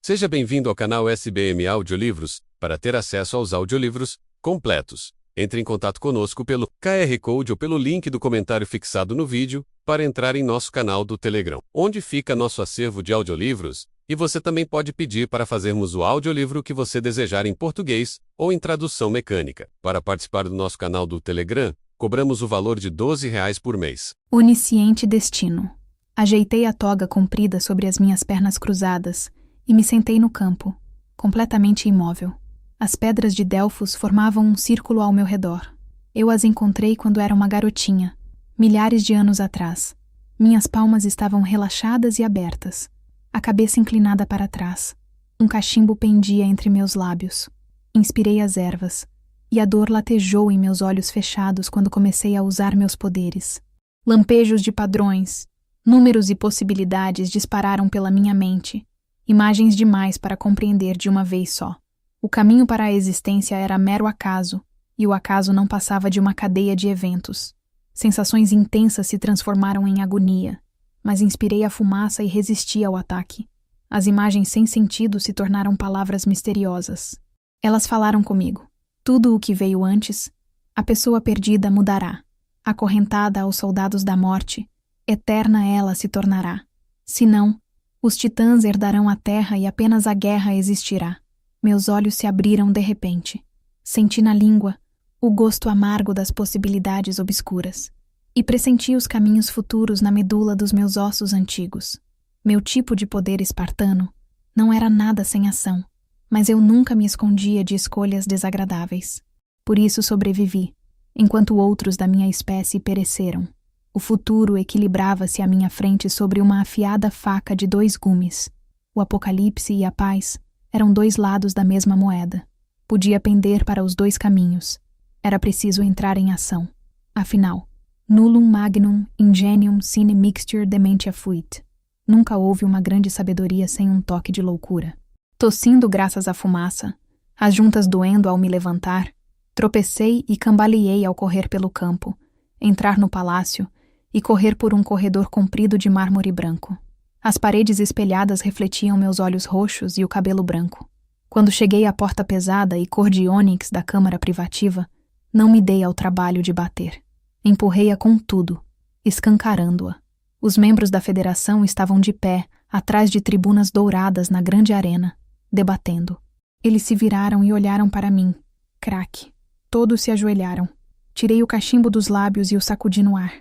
Seja bem-vindo ao canal SBM Audiolivros. Para ter acesso aos audiolivros completos, entre em contato conosco pelo QR Code ou pelo link do comentário fixado no vídeo para entrar em nosso canal do Telegram, onde fica nosso acervo de audiolivros, e você também pode pedir para fazermos o audiolivro que você desejar em português ou em tradução mecânica. Para participar do nosso canal do Telegram, cobramos o valor de R$ 12 por mês. Onisciente destino. Ajeitei a toga comprida sobre as minhas pernas cruzadas e me sentei no campo, completamente imóvel. As pedras de Delfos formavam um círculo ao meu redor. Eu as encontrei quando era uma garotinha, milhares de anos atrás. Minhas palmas estavam relaxadas e abertas, a cabeça inclinada para trás. Um cachimbo pendia entre meus lábios. Inspirei as ervas, e a dor latejou em meus olhos fechados quando comecei a usar meus poderes. Lampejos de padrões, números e possibilidades dispararam pela minha mente, imagens demais para compreender de uma vez só. O caminho para a existência era mero acaso, e o acaso não passava de uma cadeia de eventos. Sensações intensas se transformaram em agonia, mas inspirei a fumaça e resisti ao ataque. As imagens sem sentido se tornaram palavras misteriosas. Elas falaram comigo. Tudo o que veio antes, a pessoa perdida mudará. Acorrentada aos soldados da morte, eterna ela se tornará. Se não, os titãs herdarão a terra e apenas a guerra existirá. Meus olhos se abriram de repente. Senti na língua o gosto amargo das possibilidades obscuras e pressenti os caminhos futuros na medula dos meus ossos antigos. Meu tipo de poder espartano não era nada sem ação, mas eu nunca me escondia de escolhas desagradáveis. Por isso sobrevivi, enquanto outros da minha espécie pereceram. O futuro equilibrava-se à minha frente sobre uma afiada faca de 2 gumes. O apocalipse e a paz eram 2 lados da mesma moeda. Podia pender para os 2 caminhos. Era preciso entrar em ação. Afinal, nullum magnum ingenium sine mixture dementia fuit. Nunca houve uma grande sabedoria sem um toque de loucura. Tossindo graças à fumaça, as juntas doendo ao me levantar, tropecei e cambaleei ao correr pelo campo, entrar no palácio e correr por um corredor comprido de mármore branco. As paredes espelhadas refletiam meus olhos roxos e o cabelo branco. Quando cheguei à porta pesada e cor de ônix da câmara privativa, não me dei ao trabalho de bater. Empurrei-a com tudo, escancarando-a. Os membros da federação estavam de pé, atrás de tribunas douradas na grande arena, debatendo. Eles se viraram e olharam para mim. Craque. Todos se ajoelharam. Tirei o cachimbo dos lábios e o sacudi no ar.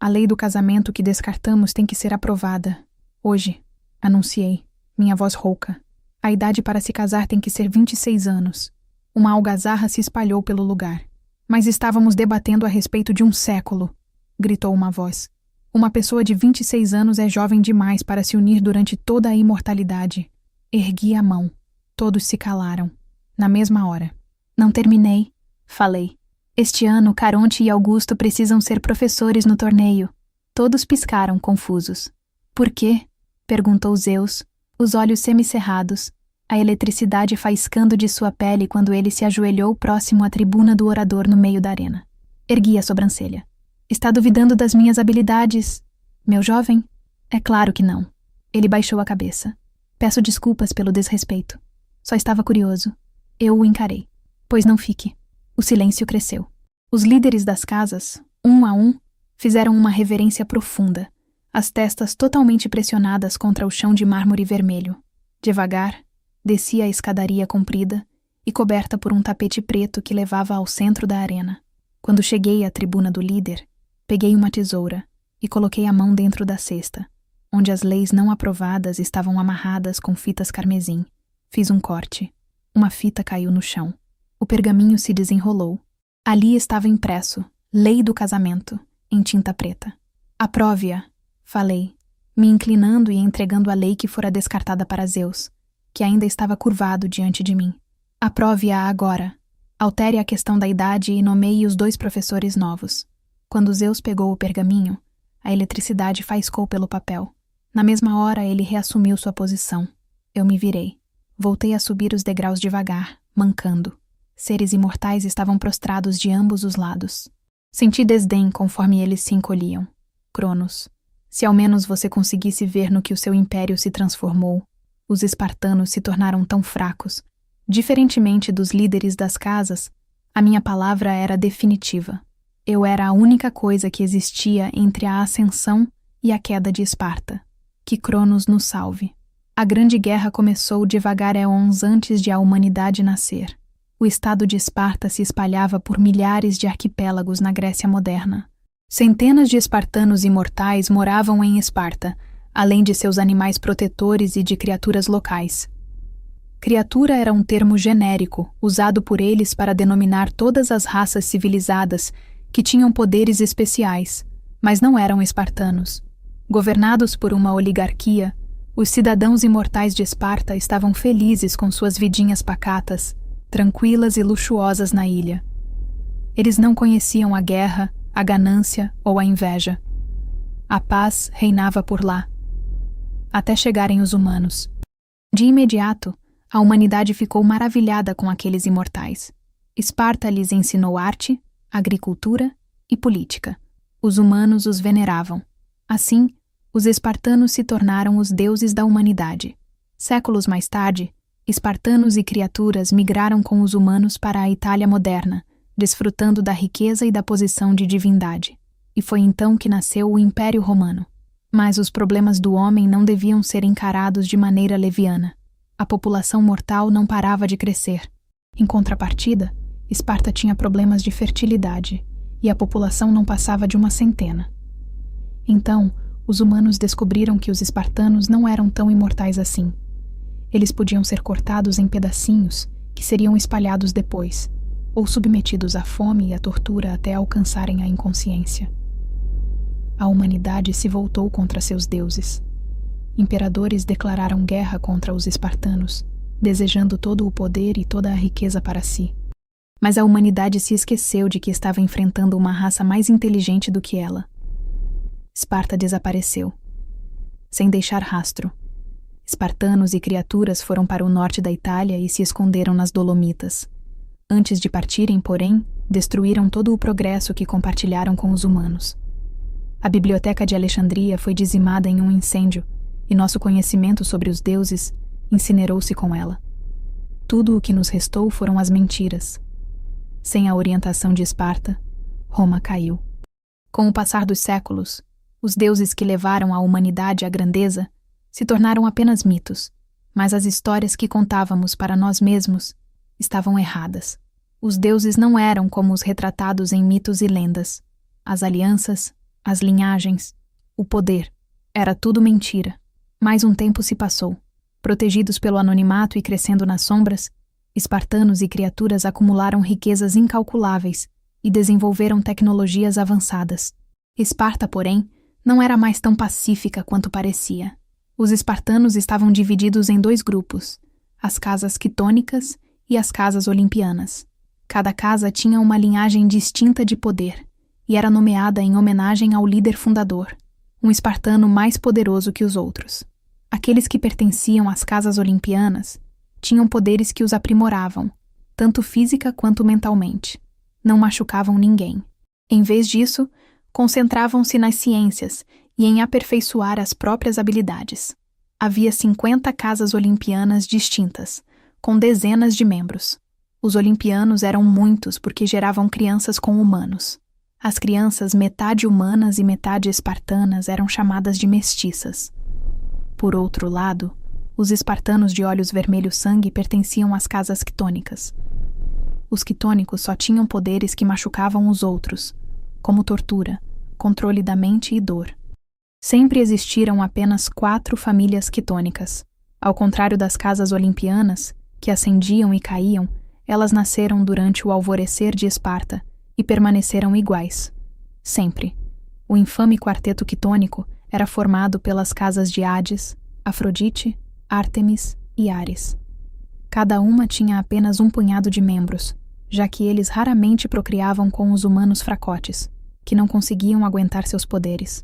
A lei do casamento que descartamos tem que ser aprovada. Hoje, anunciei, minha voz rouca. A idade para se casar tem que ser 26 anos. Uma algazarra se espalhou pelo lugar. Mas estávamos debatendo a respeito de um século, gritou uma voz. Uma pessoa de 26 anos é jovem demais para se unir durante toda a imortalidade. Ergui a mão. Todos se calaram. Na mesma hora. Não terminei, falei. Este ano, Caronte e Augusto precisam ser professores no torneio. Todos piscaram, confusos. Por quê? Perguntou Zeus, os olhos semicerrados, a eletricidade faiscando de sua pele quando ele se ajoelhou próximo à tribuna do orador no meio da arena. Ergui a sobrancelha. Está duvidando das minhas habilidades, meu jovem? É claro que não. Ele baixou a cabeça. Peço desculpas pelo desrespeito. Só estava curioso. Eu o encarei. Pois não fique. O silêncio cresceu. Os líderes das casas, um a um, fizeram uma reverência profunda, as testas totalmente pressionadas contra o chão de mármore vermelho. Devagar, desci a escadaria comprida e coberta por um tapete preto que levava ao centro da arena. Quando cheguei à tribuna do líder, peguei uma tesoura e coloquei a mão dentro da cesta, onde as leis não aprovadas estavam amarradas com fitas carmesim. Fiz um corte. Uma fita caiu no chão. O pergaminho se desenrolou. Ali estava impresso, Lei do Casamento, em tinta preta. Aprove-a, falei, me inclinando e entregando a lei que fora descartada para Zeus, que ainda estava curvado diante de mim. Aprove-a agora. Altere a questão da idade e nomeie os 2 professores novos. Quando Zeus pegou o pergaminho, a eletricidade faiscou pelo papel. Na mesma hora, ele reassumiu sua posição. Eu me virei. Voltei a subir os degraus devagar, mancando. Seres imortais estavam prostrados de ambos os lados. Senti desdém conforme eles se encolhiam. Cronos, se ao menos você conseguisse ver no que o seu império se transformou, Os espartanos se tornaram tão fracos. Diferentemente dos líderes das casas, a minha palavra era definitiva. Eu era a única coisa que existia entre a ascensão e a queda de Esparta. Que Cronos nos salve. A Grande Guerra começou devagar éons antes de a humanidade nascer. O estado de Esparta se espalhava por milhares de arquipélagos na Grécia moderna. Centenas de espartanos imortais moravam em Esparta, além de seus animais protetores e de criaturas locais. Criatura era um termo genérico, usado por eles para denominar todas as raças civilizadas que tinham poderes especiais, mas não eram espartanos. Governados por uma oligarquia, os cidadãos imortais de Esparta estavam felizes com suas vidinhas pacatas, tranquilas e luxuosas na ilha. Eles não conheciam a guerra, a ganância ou a inveja. A paz reinava por lá, até chegarem os humanos. De imediato, a humanidade ficou maravilhada com aqueles imortais. Esparta lhes ensinou arte, agricultura e política. Os humanos os veneravam. Assim, os espartanos se tornaram os deuses da humanidade. Séculos mais tarde, espartanos e criaturas migraram com os humanos para a Itália moderna, desfrutando da riqueza e da posição de divindade. E foi então que nasceu o Império Romano. Mas os problemas do homem não deviam ser encarados de maneira leviana. A população mortal não parava de crescer. Em contrapartida, Esparta tinha problemas de fertilidade, e a população não passava de uma centena. Então, os humanos descobriram que os espartanos não eram tão imortais assim. Eles podiam ser cortados em pedacinhos, que seriam espalhados depois, ou submetidos à fome e à tortura até alcançarem a inconsciência. A humanidade se voltou contra seus deuses. Imperadores declararam guerra contra os espartanos, desejando todo o poder e toda a riqueza para si. Mas a humanidade se esqueceu de que estava enfrentando uma raça mais inteligente do que ela. Esparta desapareceu, sem deixar rastro. Espartanos e criaturas foram para o norte da Itália e se esconderam nas Dolomitas. Antes de partirem, porém, destruíram todo o progresso que compartilharam com os humanos. A biblioteca de Alexandria foi dizimada em um incêndio, e nosso conhecimento sobre os deuses incinerou-se com ela. Tudo o que nos restou foram as mentiras. Sem a orientação de Esparta, Roma caiu. Com o passar dos séculos, os deuses que levaram a humanidade à grandeza se tornaram apenas mitos, mas as histórias que contávamos para nós mesmos estavam erradas. Os deuses não eram como os retratados em mitos e lendas. As alianças, as linhagens, o poder, era tudo mentira. Mais um tempo se passou. Protegidos pelo anonimato e crescendo nas sombras, espartanos e criaturas acumularam riquezas incalculáveis e desenvolveram tecnologias avançadas. Esparta, porém, não era mais tão pacífica quanto parecia. Os espartanos estavam divididos em dois grupos, as casas quitônicas e as casas olimpianas. Cada casa tinha uma linhagem distinta de poder e era nomeada em homenagem ao líder fundador, um espartano mais poderoso que os outros. Aqueles que pertenciam às casas olimpianas tinham poderes que os aprimoravam, tanto física quanto mentalmente. Não machucavam ninguém. Em vez disso, concentravam-se nas ciências e em aperfeiçoar as próprias habilidades. Havia 50 casas olimpianas distintas, com dezenas de membros. Os olimpianos eram muitos porque geravam crianças com humanos. As crianças metade humanas e metade espartanas eram chamadas de mestiças. Por outro lado, os espartanos de olhos vermelho-sangue pertenciam às casas quitônicas. Os quitônicos só tinham poderes que machucavam os outros, como tortura, controle da mente e dor. Sempre existiram apenas 4 famílias quitônicas. Ao contrário das casas olimpianas, que ascendiam e caíam, elas nasceram durante o alvorecer de Esparta e permaneceram iguais. Sempre. O infame quarteto quitônico era formado pelas casas de Hades, Afrodite, Ártemis e Ares. Cada uma tinha apenas um punhado de membros, já que eles raramente procriavam com os humanos fracotes, que não conseguiam aguentar seus poderes.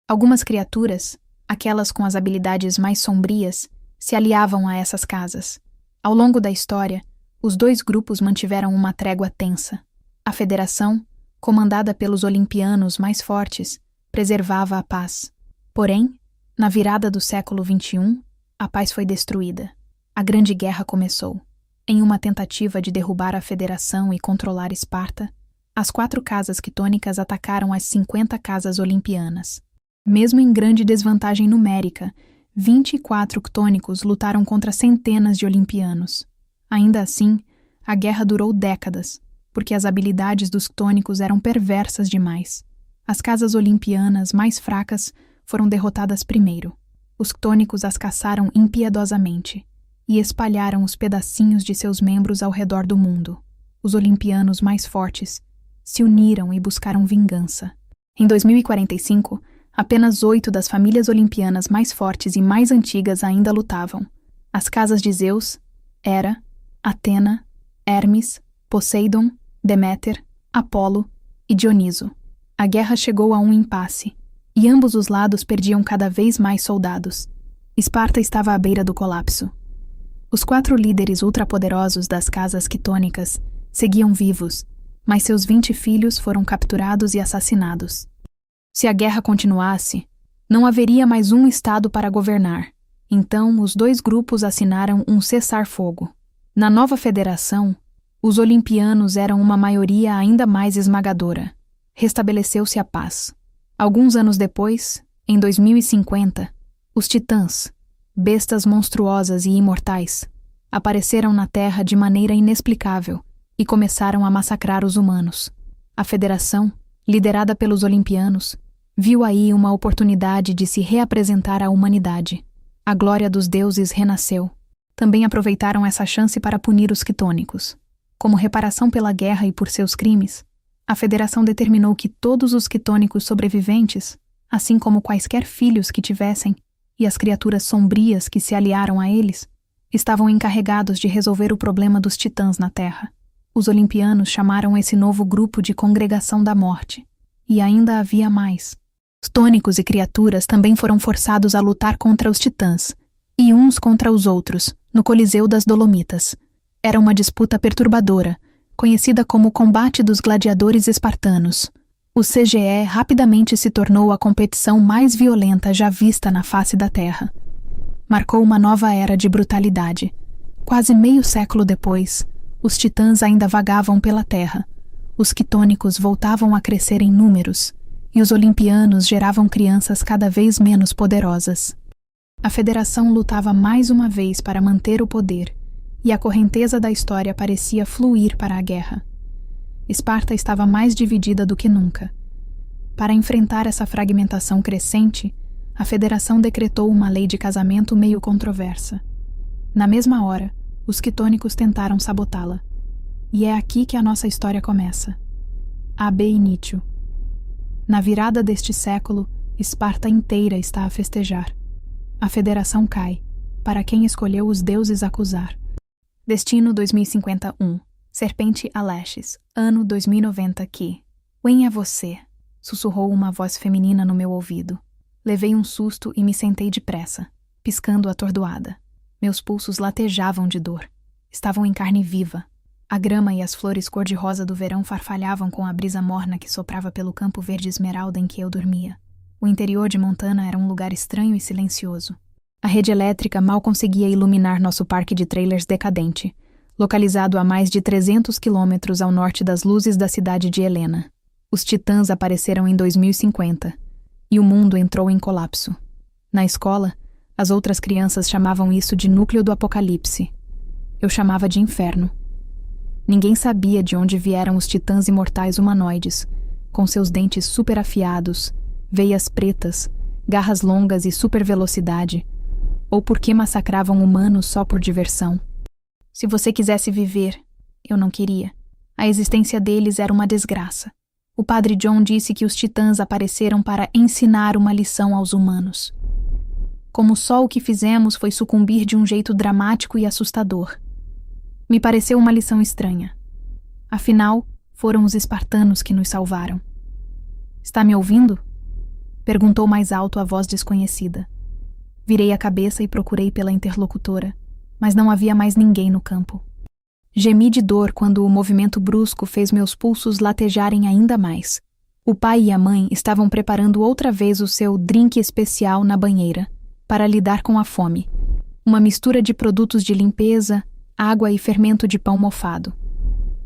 Algumas criaturas, aquelas com as habilidades mais sombrias, se aliavam a essas casas. Ao longo da história, os dois grupos mantiveram uma trégua tensa. A Federação, comandada pelos olimpianos mais fortes, preservava a paz. Porém, na virada do século XXI, A paz foi destruída. A Grande Guerra começou. Em uma tentativa de derrubar a Federação e controlar Esparta, as 4 casas quitônicas atacaram as 50 casas olimpianas. Mesmo em grande desvantagem numérica, 24 quitônicos lutaram contra centenas de olimpianos. Ainda assim, a guerra durou décadas, porque as habilidades dos quitônicos eram perversas demais. As casas olimpianas mais fracas foram derrotadas primeiro. Os quitônicos as caçaram impiedosamente e espalharam os pedacinhos de seus membros ao redor do mundo. Os olimpianos mais fortes se uniram e buscaram vingança. Em 2045, apenas 8 das famílias olimpianas mais fortes e mais antigas ainda lutavam. As casas de Zeus, Hera, Atena, Hermes, Poseidon, Deméter, Apolo e Dioniso. A guerra chegou a um impasse, e ambos os lados perdiam cada vez mais soldados. Esparta estava à beira do colapso. Os 4 líderes ultrapoderosos das casas quitônicas seguiam vivos, mas seus 20 filhos foram capturados e assassinados. Se a guerra continuasse, não haveria mais um estado para governar. Então, os 2 grupos assinaram um cessar-fogo. Na nova federação, os olimpianos eram uma maioria ainda mais esmagadora. Restabeleceu-se a paz. Alguns anos depois, em 2050, os titãs, bestas monstruosas e imortais, apareceram na Terra de maneira inexplicável e começaram a massacrar os humanos. A federação, liderada pelos olimpianos, viu aí uma oportunidade de se reapresentar à humanidade. A glória dos deuses renasceu. Também aproveitaram essa chance para punir os quitônicos. Como reparação pela guerra e por seus crimes, a Federação determinou que todos os quitônicos sobreviventes, assim como quaisquer filhos que tivessem, e as criaturas sombrias que se aliaram a eles, estavam encarregados de resolver o problema dos titãs na Terra. Os olimpianos chamaram esse novo grupo de Congregação da Morte. E ainda havia mais. Quitônicos e criaturas também foram forçados a lutar contra os titãs, e uns contra os outros, no Coliseu das Dolomitas. Era uma disputa perturbadora, conhecida como Combate dos Gladiadores Espartanos. O CGE rapidamente se tornou a competição mais violenta já vista na face da Terra. Marcou uma nova era de brutalidade. Quase meio século depois, os titãs ainda vagavam pela Terra. Os quitônicos voltavam a crescer em números, e os olimpianos geravam crianças cada vez menos poderosas. A Federação lutava mais uma vez para manter o poder, e a correnteza da história parecia fluir para a guerra. Esparta estava mais dividida do que nunca. Para enfrentar essa fragmentação crescente, a Federação decretou uma lei de casamento meio controversa. Na mesma hora, os quitônicos tentaram sabotá-la. E é aqui que a nossa história começa. Ab initio. Na virada deste século, Esparta inteira está a festejar. A Federação cai, para quem escolheu os deuses acusar. Destino 2051. Serpente Alestes. Ano 2090 que... Quem é você? Sussurrou uma voz feminina no meu ouvido. Levei um susto e me sentei depressa, piscando atordoada. Meus pulsos latejavam de dor. Estavam em carne viva. A grama e as flores cor-de-rosa do verão farfalhavam com a brisa morna que soprava pelo campo verde esmeralda em que eu dormia. O interior de Montana era um lugar estranho e silencioso. A rede elétrica mal conseguia iluminar nosso parque de trailers decadente, localizado a mais de 300 quilômetros ao norte das luzes da cidade de Helena. Os titãs apareceram em 2050, e o mundo entrou em colapso. Na escola, as outras crianças chamavam isso de núcleo do apocalipse. Eu chamava de inferno. Ninguém sabia de onde vieram os titãs imortais humanoides, com seus dentes super afiados, veias pretas, garras longas e super velocidade, ou por que massacravam humanos só por diversão. Se você quisesse viver, eu não queria. A existência deles era uma desgraça. O Padre John disse que os titãs apareceram para ensinar uma lição aos humanos. Como só o que fizemos foi sucumbir de um jeito dramático e assustador. Me pareceu uma lição estranha. Afinal, foram os espartanos que nos salvaram. Está me ouvindo? Perguntou mais alto a voz desconhecida. Virei a cabeça e procurei pela interlocutora, mas não havia mais ninguém no campo. Gemi de dor quando o movimento brusco fez meus pulsos latejarem ainda mais. O pai e a mãe estavam preparando outra vez o seu drink especial na banheira, para lidar com a fome. Uma mistura de produtos de limpeza, água e fermento de pão mofado.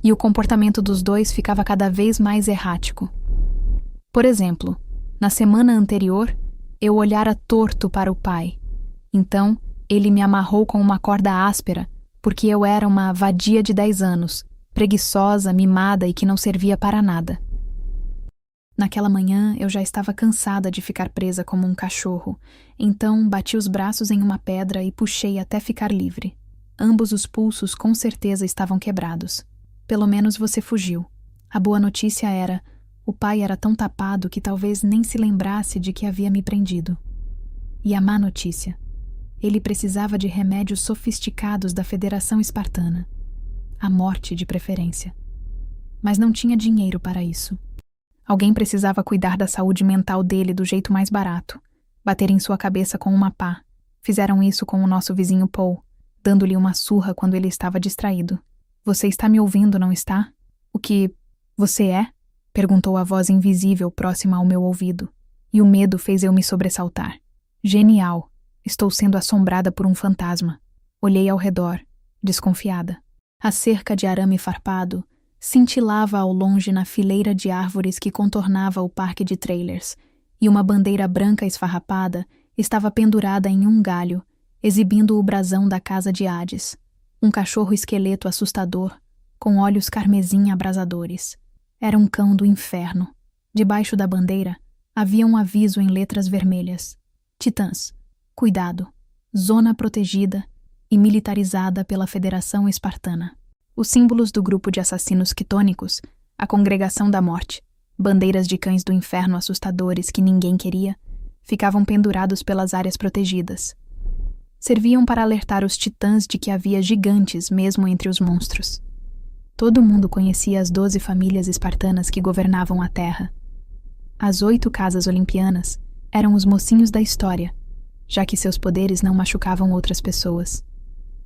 E o comportamento dos dois ficava cada vez mais errático. Por exemplo, na semana anterior, eu olhara torto para o pai. Então, ele me amarrou com uma corda áspera, porque eu era uma vadia de 10 anos, preguiçosa, mimada e que não servia para nada. Naquela manhã, eu já estava cansada de ficar presa como um cachorro, então bati os braços em uma pedra e puxei até ficar livre. Ambos os pulsos com certeza estavam quebrados. Pelo menos você fugiu. A boa notícia era, o pai era tão tapado que talvez nem se lembrasse de que havia me prendido. E a má notícia, ele precisava de remédios sofisticados da Federação Espartana. A morte, de preferência. Mas não tinha dinheiro para isso. Alguém precisava cuidar da saúde mental dele do jeito mais barato. Bater em sua cabeça com uma pá. Fizeram isso com o nosso vizinho Paul, dando-lhe uma surra quando ele estava distraído. Você está me ouvindo, não está? O que você é? Perguntou a voz invisível próxima ao meu ouvido. E o medo fez eu me sobressaltar. Genial! Estou sendo assombrada por um fantasma. Olhei ao redor, desconfiada. A cerca de arame farpado cintilava ao longe na fileira de árvores que contornava o parque de trailers, e uma bandeira branca esfarrapada estava pendurada em um galho, exibindo o brasão da casa de Hades. Um cachorro esqueleto assustador, com olhos carmesim abrasadores. Era um cão do inferno. Debaixo da bandeira havia um aviso em letras vermelhas. Titãs. Cuidado. Zona protegida e militarizada pela Federação Espartana. Os símbolos do grupo de assassinos quitônicos, a Congregação da Morte, bandeiras de cães do inferno assustadores que ninguém queria, ficavam pendurados pelas áreas protegidas. Serviam para alertar os titãs de que havia gigantes mesmo entre os monstros. Todo mundo conhecia as 12 famílias espartanas que governavam a Terra. As 8 casas olimpianas eram os mocinhos da história, já que seus poderes não machucavam outras pessoas.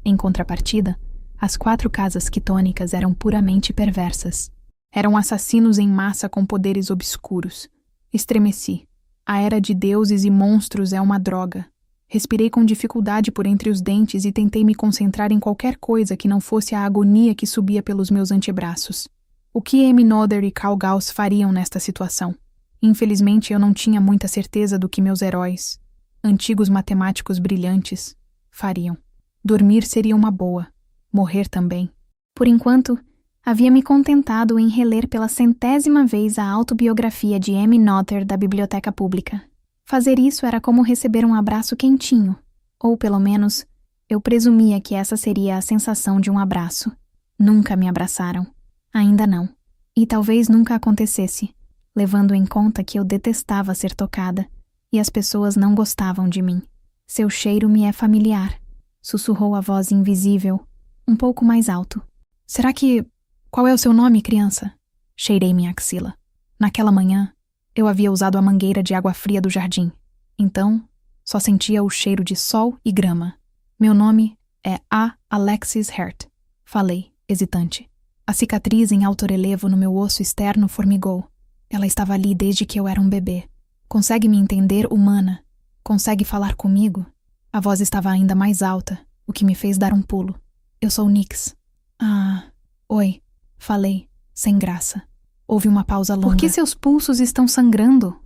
Em contrapartida, as 4 casas quitônicas eram puramente perversas. Eram assassinos em massa com poderes obscuros. Estremeci. A era de deuses e monstros é uma droga. Respirei com dificuldade por entre os dentes e tentei me concentrar em qualquer coisa que não fosse a agonia que subia pelos meus antebraços. O que Eminother e Karl Gauss fariam nesta situação? Infelizmente, eu não tinha muita certeza do que meus heróis, antigos matemáticos brilhantes, fariam. Dormir seria uma boa. Morrer também. Por enquanto, havia me contentado em reler pela 100ª vez a autobiografia de Eminother da Biblioteca Pública. Fazer isso era como receber um abraço quentinho, ou pelo menos, eu presumia que essa seria a sensação de um abraço. Nunca me abraçaram. Ainda não. E talvez nunca acontecesse, levando em conta que eu detestava ser tocada, e as pessoas não gostavam de mim. Seu cheiro me é familiar, sussurrou a voz invisível, um pouco mais alto. Será que... Qual é o seu nome, criança? Cheirei minha axila. Naquela manhã, eu havia usado a mangueira de água fria do jardim. Então, só sentia o cheiro de sol e grama. Meu nome é A. Alexis Hert. Falei, hesitante. A cicatriz em alto relevo no meu osso externo formigou. Ela estava ali desde que eu era um bebê. Consegue me entender, humana? Consegue falar comigo? A voz estava ainda mais alta, o que me fez dar um pulo. Eu sou Nix. Ah, oi, falei, sem graça. Houve uma pausa longa. Por que seus pulsos estão sangrando?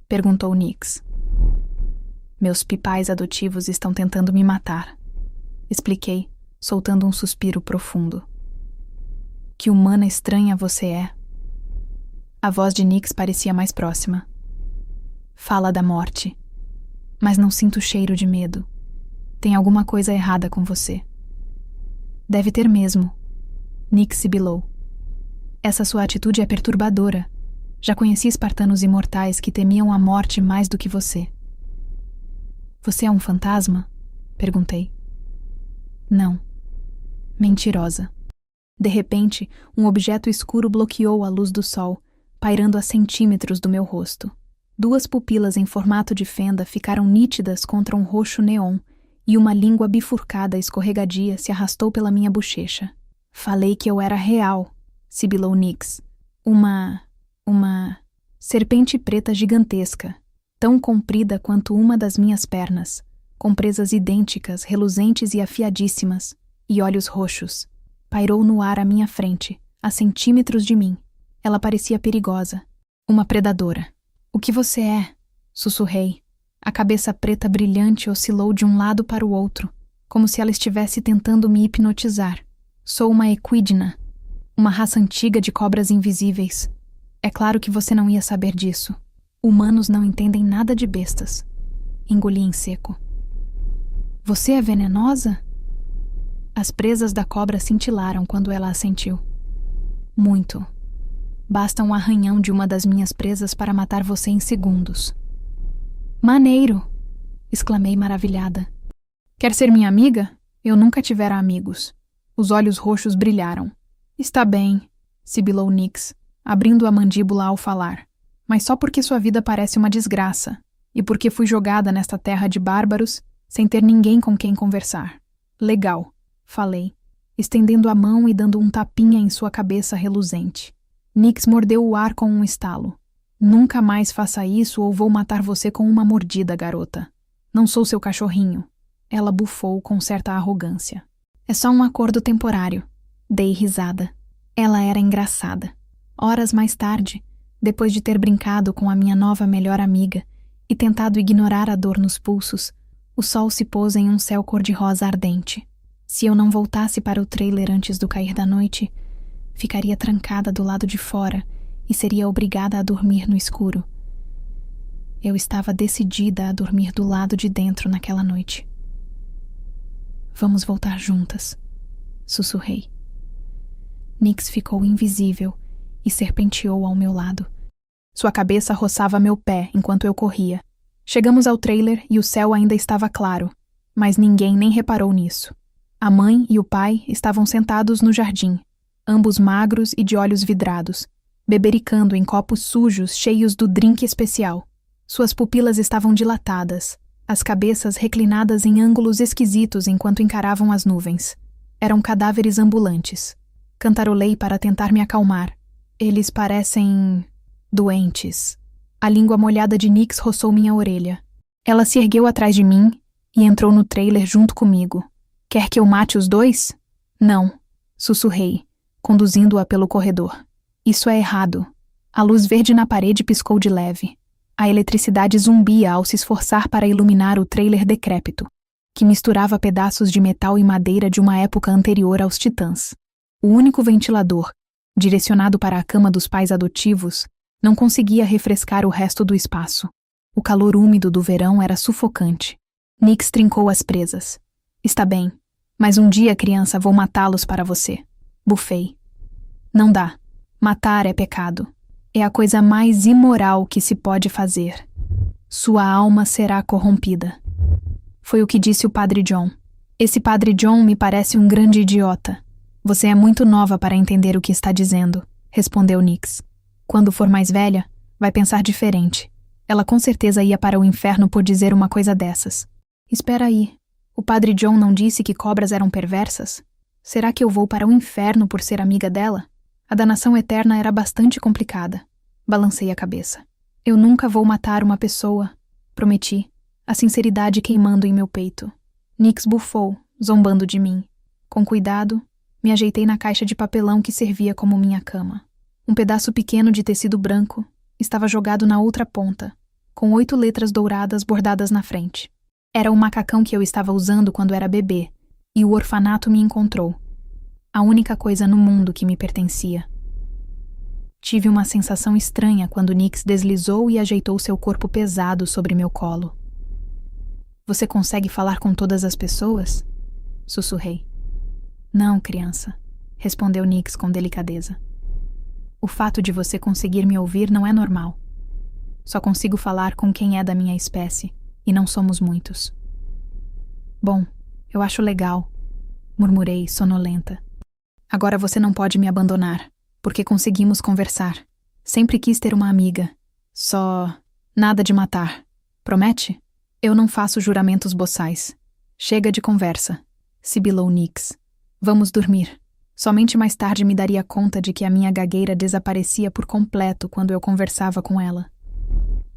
Perguntou Nix. Meus pipais adotivos estão tentando me matar. Expliquei, soltando um suspiro profundo. Que humana estranha você é. A voz de Nix parecia mais próxima. Fala da morte. Mas não sinto cheiro de medo. Tem alguma coisa errada com você. Deve ter mesmo. Nix sibilou. Essa sua atitude é perturbadora. Já conheci espartanos imortais que temiam a morte mais do que você. Você é um fantasma? Perguntei. Não. Mentirosa. De repente, um objeto escuro bloqueou a luz do sol, pairando a centímetros do meu rosto. 2 pupilas em formato de fenda ficaram nítidas contra um roxo neon, e uma língua bifurcada escorregadia se arrastou pela minha bochecha. Falei que eu era real, sibilou Nix. Uma serpente preta gigantesca, tão comprida quanto uma das minhas pernas, com presas idênticas, reluzentes e afiadíssimas, e olhos roxos. Pairou no ar à minha frente, a centímetros de mim. Ela parecia perigosa. Uma predadora. "O que você é?" sussurrei. A cabeça preta brilhante oscilou de um lado para o outro, como se ela estivesse tentando me hipnotizar. "Sou uma equidna, uma raça antiga de cobras invisíveis. É claro que você não ia saber disso. Humanos não entendem nada de bestas." Engoli em seco. "Você é venenosa?" As presas da cobra cintilaram quando ela assentiu. "Muito. Basta um arranhão de uma das minhas presas para matar você em segundos." "Maneiro!" exclamei maravilhada. "Quer ser minha amiga? Eu nunca tivera amigos." Os olhos roxos brilharam. "Está bem", sibilou Nix, abrindo a mandíbula ao falar. "Mas só porque sua vida parece uma desgraça, e porque fui jogada nesta terra de bárbaros, sem ter ninguém com quem conversar." "Legal", falei, estendendo a mão e dando um tapinha em sua cabeça reluzente. Nix mordeu o ar com um estalo. "Nunca mais faça isso ou vou matar você com uma mordida, garota. Não sou seu cachorrinho." Ela bufou com certa arrogância. "É só um acordo temporário." Dei risada. Ela era engraçada. Horas mais tarde, depois de ter brincado com a minha nova melhor amiga e tentado ignorar a dor nos pulsos, o sol se pôs em um céu cor-de-rosa ardente. Se eu não voltasse para o trailer antes do cair da noite, ficaria trancada do lado de fora e seria obrigada a dormir no escuro. Eu estava decidida a dormir do lado de dentro naquela noite. "Vamos voltar juntas", sussurrei. Nix ficou invisível e serpenteou ao meu lado. Sua cabeça roçava meu pé enquanto eu corria. Chegamos ao trailer e o céu ainda estava claro, mas ninguém nem reparou nisso. A mãe e o pai estavam sentados no jardim, ambos magros e de olhos vidrados, bebericando em copos sujos cheios do drink especial. Suas pupilas estavam dilatadas, as cabeças reclinadas em ângulos esquisitos enquanto encaravam as nuvens. Eram cadáveres ambulantes. Cantarolei para tentar me acalmar. "Eles parecem... doentes." A língua molhada de Nix roçou minha orelha. Ela se ergueu atrás de mim e entrou no trailer junto comigo. "Quer que eu mate os dois?" "Não", sussurrei, conduzindo-a pelo corredor. "Isso é errado." A luz verde na parede piscou de leve. A eletricidade zumbia ao se esforçar para iluminar o trailer decrépito, que misturava pedaços de metal e madeira de uma época anterior aos titãs. O único ventilador, direcionado para a cama dos pais adotivos, não conseguia refrescar o resto do espaço. O calor úmido do verão era sufocante. Nix trincou as presas. "Está bem, mas um dia, criança, vou matá-los para você." Bufei. "Não dá. Matar é pecado. É a coisa mais imoral que se pode fazer. Sua alma será corrompida." Foi o que disse o Padre John. "Esse Padre John me parece um grande idiota." "Você é muito nova para entender o que está dizendo", respondeu Nix. "Quando for mais velha, vai pensar diferente. Ela com certeza ia para o inferno por dizer uma coisa dessas." "Espera aí. O Padre John não disse que cobras eram perversas? Será que eu vou para o inferno por ser amiga dela?" A danação eterna era bastante complicada. Balancei a cabeça. "Eu nunca vou matar uma pessoa", prometi, a sinceridade queimando em meu peito. Nix bufou, zombando de mim. Com cuidado, me ajeitei na caixa de papelão que servia como minha cama. Um pedaço pequeno de tecido branco estava jogado na outra ponta, com 8 letras douradas bordadas na frente. Era o macacão que eu estava usando quando era bebê, e o orfanato me encontrou. A única coisa no mundo que me pertencia. Tive uma sensação estranha quando Nix deslizou e ajeitou seu corpo pesado sobre meu colo. "Você consegue falar com todas as pessoas?" sussurrei. "Não, criança", respondeu Nix com delicadeza. "O fato de você conseguir me ouvir não é normal. Só consigo falar com quem é da minha espécie, e não somos muitos." "Bom, eu acho legal", murmurei, sonolenta. "Agora você não pode me abandonar, porque conseguimos conversar. Sempre quis ter uma amiga. Só... nada de matar. Promete?" "Eu não faço juramentos boçais. Chega de conversa", sibilou Nix. "Vamos dormir." Somente mais tarde me daria conta de que a minha gagueira desaparecia por completo quando eu conversava com ela.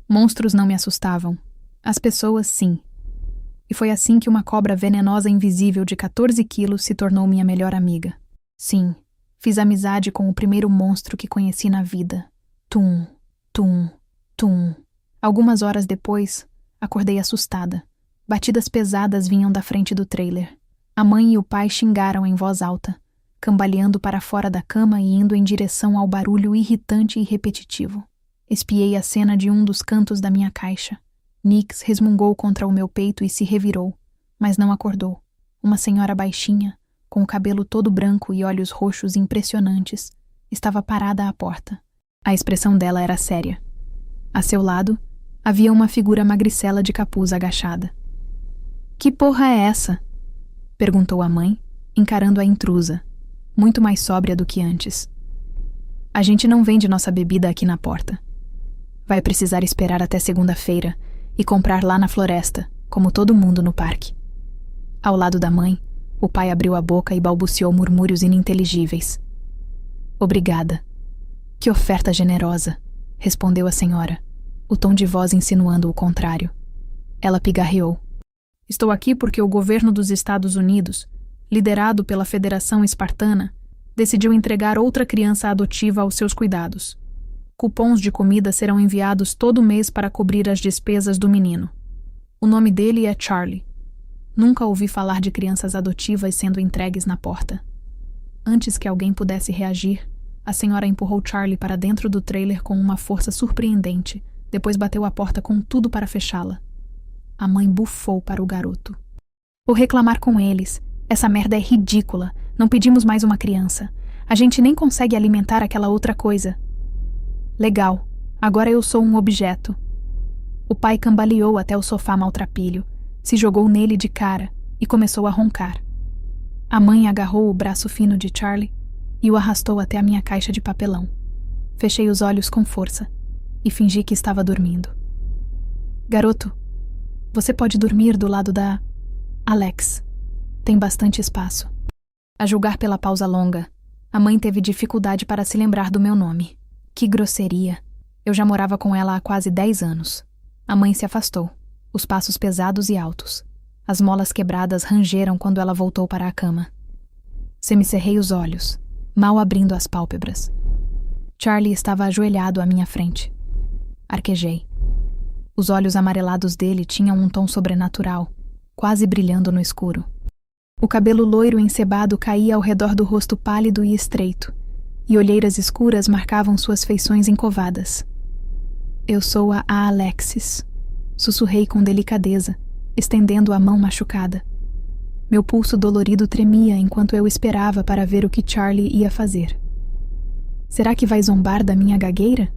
Monstros não me assustavam. As pessoas, sim. E foi assim que uma cobra venenosa invisível de 14 quilos se tornou minha melhor amiga. Sim, fiz amizade com o primeiro monstro que conheci na vida. Tum, tum, tum. Algumas horas depois, acordei assustada. Batidas pesadas vinham da frente do trailer. A mãe e o pai xingaram em voz alta, cambaleando para fora da cama e indo em direção ao barulho irritante e repetitivo. Espiei a cena de um dos cantos da minha caixa. Nix resmungou contra o meu peito e se revirou, mas não acordou. Uma senhora baixinha, com o cabelo todo branco e olhos roxos impressionantes, estava parada à porta. A expressão dela era séria. A seu lado, havia uma figura magricela de capuz agachada. "Que porra é essa?" perguntou a mãe, encarando a intrusa, muito mais sóbria do que antes. "A gente não vende nossa bebida aqui na porta. Vai precisar esperar até segunda-feira e comprar lá na floresta, como todo mundo no parque." Ao lado da mãe, o pai abriu a boca e balbuciou murmúrios ininteligíveis. "Obrigada." "Que oferta generosa", respondeu a senhora, o tom de voz insinuando o contrário. Ela pigarreou. "Estou aqui porque o governo dos Estados Unidos, liderado pela Federação Espartana, decidiu entregar outra criança adotiva aos seus cuidados. Cupons de comida serão enviados todo mês para cobrir as despesas do menino. O nome dele é Charlie. Nunca ouvi falar de crianças adotivas sendo entregues na porta." Antes que alguém pudesse reagir, a senhora empurrou Charlie para dentro do trailer com uma força surpreendente, depois bateu a porta com tudo para fechá-la. A mãe bufou para o garoto. "Vou reclamar com eles. Essa merda é ridícula. Não pedimos mais uma criança. A gente nem consegue alimentar aquela outra coisa." "Legal. Agora eu sou um objeto." O pai cambaleou até o sofá maltrapilho, se jogou nele de cara e começou a roncar. A mãe agarrou o braço fino de Charlie e o arrastou até a minha caixa de papelão. Fechei os olhos com força e fingi que estava dormindo. "Garoto, você pode dormir do lado da Alex. Tem bastante espaço." A julgar pela pausa longa, a mãe teve dificuldade para se lembrar do meu nome. Que grosseria! Eu já morava com ela há quase 10 anos. A mãe se afastou, os passos pesados e altos. As molas quebradas rangeram quando ela voltou para a cama. Semicerrei os olhos, mal abrindo as pálpebras. Charlie estava ajoelhado à minha frente. Arquejei. Os olhos amarelados dele tinham um tom sobrenatural, quase brilhando no escuro. O cabelo loiro encebado caía ao redor do rosto pálido e estreito, e olheiras escuras marcavam suas feições encovadas. "Eu sou a Alexis", sussurrei com delicadeza, estendendo a mão machucada. Meu pulso dolorido tremia enquanto eu esperava para ver o que Charlie ia fazer. Será que vai zombar da minha gagueira?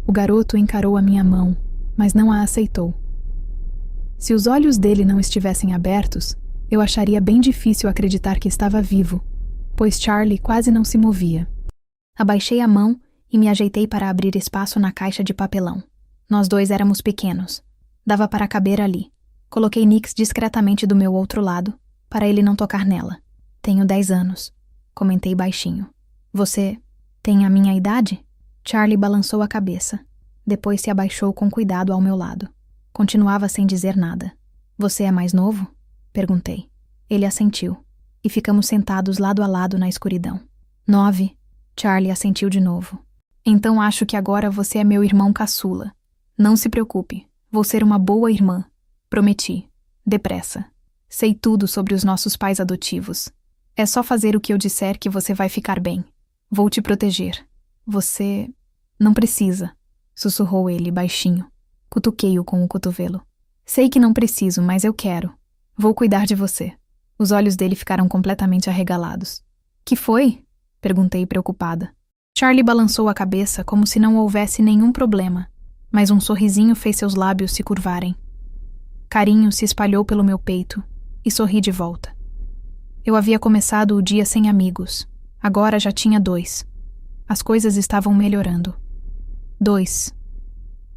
O garoto encarou a minha mão, mas não a aceitou. Se os olhos dele não estivessem abertos, eu acharia bem difícil acreditar que estava vivo, pois Charlie quase não se movia. Abaixei a mão e me ajeitei para abrir espaço na caixa de papelão. Nós dois éramos pequenos. Dava para caber ali. Coloquei Nix discretamente do meu outro lado, para ele não tocar nela. "Tenho 10 anos", comentei baixinho. "Você tem a minha idade?" Charlie balançou a cabeça. Depois se abaixou com cuidado ao meu lado. Continuava sem dizer nada. "Você é mais novo?" perguntei. Ele assentiu, e ficamos sentados lado a lado na escuridão. 9. Charlie assentiu de novo. "Então acho que agora você é meu irmão caçula. Não se preocupe, vou ser uma boa irmã. Prometi. Depressa. Sei tudo sobre os nossos pais adotivos. É só fazer o que eu disser que você vai ficar bem. Vou te proteger. Você não precisa", sussurrou ele baixinho. Cutuquei-o com o cotovelo. "Sei que não preciso, mas eu quero. Vou cuidar de você." Os olhos dele ficaram completamente arregalados. "Que foi?" perguntei preocupada. Charlie balançou a cabeça como se não houvesse nenhum problema, mas um sorrisinho fez seus lábios se curvarem. Carinho se espalhou pelo meu peito e sorri de volta. Eu havia começado o dia sem amigos. Agora já tinha 2. As coisas estavam melhorando. 2.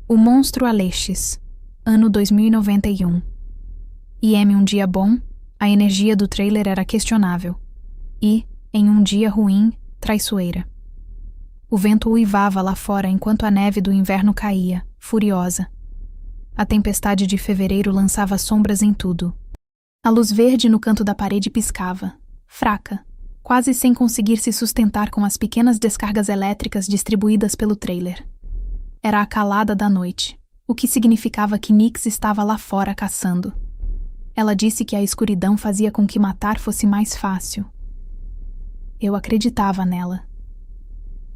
O Monstro Alexis, ano 2091. E em um dia bom, a energia do trailer era questionável. E, em um dia ruim, traiçoeira. O vento uivava lá fora enquanto a neve do inverno caía, furiosa. A tempestade de fevereiro lançava sombras em tudo. A luz verde no canto da parede piscava, fraca, quase sem conseguir se sustentar com as pequenas descargas elétricas distribuídas pelo trailer. Era a calada da noite, o que significava que Nix estava lá fora caçando. Ela disse que a escuridão fazia com que matar fosse mais fácil. Eu acreditava nela.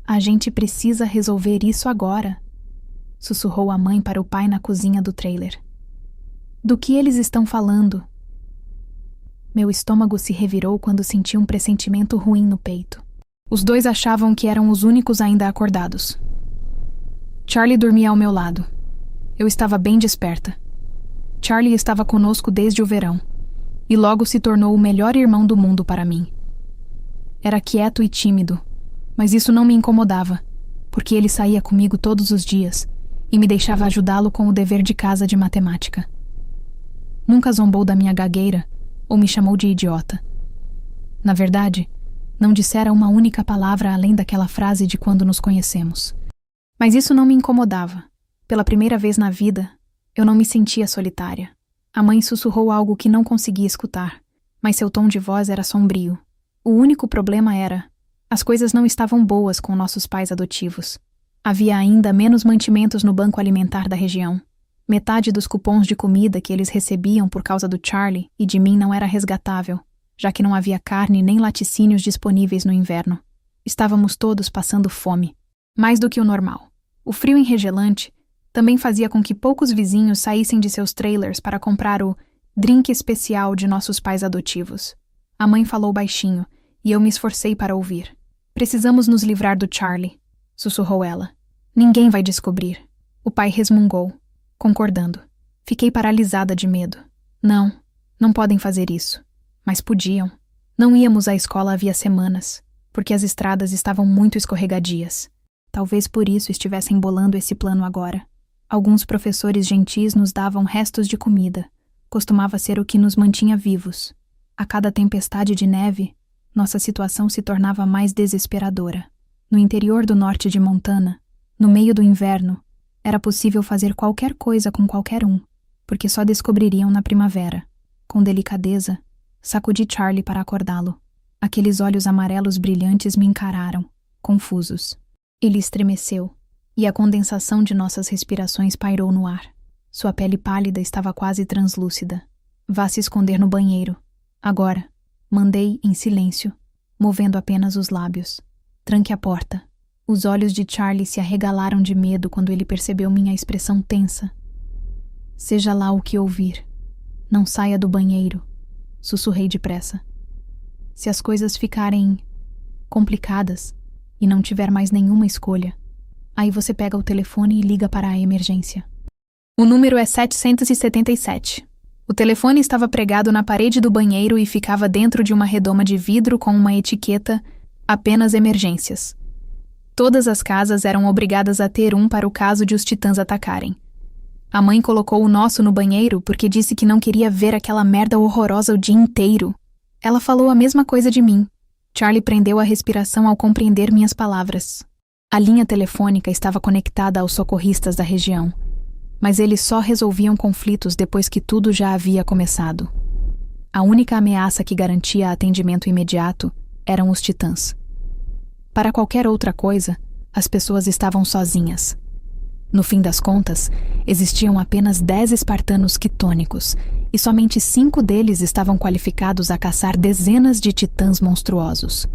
A gente precisa resolver isso agora, sussurrou a mãe para o pai na cozinha do trailer. Do que eles estão falando? Meu estômago se revirou quando senti um pressentimento ruim no peito. Os dois achavam que eram os únicos ainda acordados. Charlie dormia ao meu lado. Eu estava bem desperta. Charlie estava conosco desde o verão, e logo se tornou o melhor irmão do mundo para mim. Era quieto e tímido, mas isso não me incomodava, porque ele saía comigo todos os dias e me deixava ajudá-lo com o dever de casa de matemática. Nunca zombou da minha gagueira ou me chamou de idiota. Na verdade, não dissera uma única palavra além daquela frase de quando nos conhecemos. Mas isso não me incomodava. Pela primeira vez na vida, eu não me sentia solitária. A mãe sussurrou algo que não conseguia escutar, mas seu tom de voz era sombrio. O único problema era: as coisas não estavam boas com nossos pais adotivos. Havia ainda menos mantimentos no banco alimentar da região. Metade dos cupons de comida que eles recebiam por causa do Charlie e de mim não era resgatável, já que não havia carne nem laticínios disponíveis no inverno. Estávamos todos passando fome, mais do que o normal. O frio enregelante também fazia com que poucos vizinhos saíssem de seus trailers para comprar o drink especial de nossos pais adotivos. A mãe falou baixinho e eu me esforcei para ouvir. Precisamos nos livrar do Charlie, sussurrou ela. Ninguém vai descobrir. O pai resmungou, concordando. Fiquei paralisada de medo. Não podem fazer isso. Mas podiam. Não íamos à escola havia semanas, porque as estradas estavam muito escorregadias. Talvez por isso estivessem bolando esse plano agora. Alguns professores gentis nos davam restos de comida. Costumava ser o que nos mantinha vivos. A cada tempestade de neve, nossa situação se tornava mais desesperadora. No interior do norte de Montana, no meio do inverno, era possível fazer qualquer coisa com qualquer um, porque só descobririam na primavera. Com delicadeza, sacudi Charlie para acordá-lo. Aqueles olhos amarelos brilhantes me encararam, confusos. Ele estremeceu, e a condensação de nossas respirações pairou no ar. Sua pele pálida estava quase translúcida. Vá se esconder no banheiro. Agora, mandei em silêncio, movendo apenas os lábios. Tranque a porta. Os olhos de Charlie se arregalaram de medo quando ele percebeu minha expressão tensa. Seja lá o que ouvir, não saia do banheiro, sussurrei depressa. Se as coisas ficarem complicadas e não tiver mais nenhuma escolha, aí você pega o telefone e liga para a emergência. O número é 777. O telefone estava pregado na parede do banheiro e ficava dentro de uma redoma de vidro com uma etiqueta "Apenas emergências". Todas as casas eram obrigadas a ter um para o caso de os titãs atacarem. A mãe colocou o nosso no banheiro porque disse que não queria ver aquela merda horrorosa o dia inteiro. Ela falou a mesma coisa de mim. Charlie prendeu a respiração ao compreender minhas palavras. A linha telefônica estava conectada aos socorristas da região, mas eles só resolviam conflitos depois que tudo já havia começado. A única ameaça que garantia atendimento imediato eram os titãs. Para qualquer outra coisa, as pessoas estavam sozinhas. No fim das contas, existiam apenas 10 espartanos quitônicos, e somente 5 deles estavam qualificados a caçar dezenas de titãs monstruosos.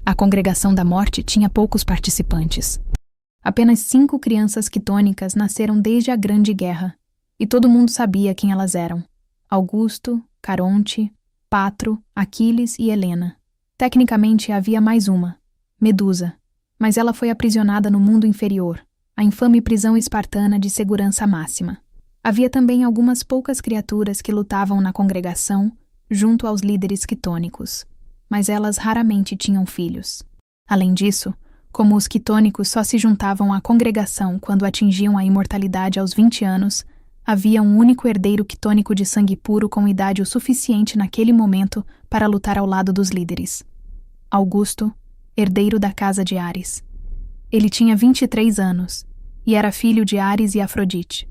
A Congregação da Morte tinha poucos participantes. Apenas 5 crianças quitônicas nasceram desde a Grande Guerra, e todo mundo sabia quem elas eram: Augusto, Caronte, Patro, Aquiles e Helena. Tecnicamente havia mais uma, Medusa, mas ela foi aprisionada no mundo inferior, a infame prisão espartana de segurança máxima. Havia também algumas poucas criaturas que lutavam na congregação, junto aos líderes quitônicos, mas elas raramente tinham filhos. Além disso, como os quitônicos só se juntavam à congregação quando atingiam a imortalidade aos 20 anos, havia um único herdeiro quitônico de sangue puro com idade o suficiente naquele momento para lutar ao lado dos líderes: Augusto, herdeiro da casa de Ares. Ele tinha 23 anos e era filho de Ares e Afrodite.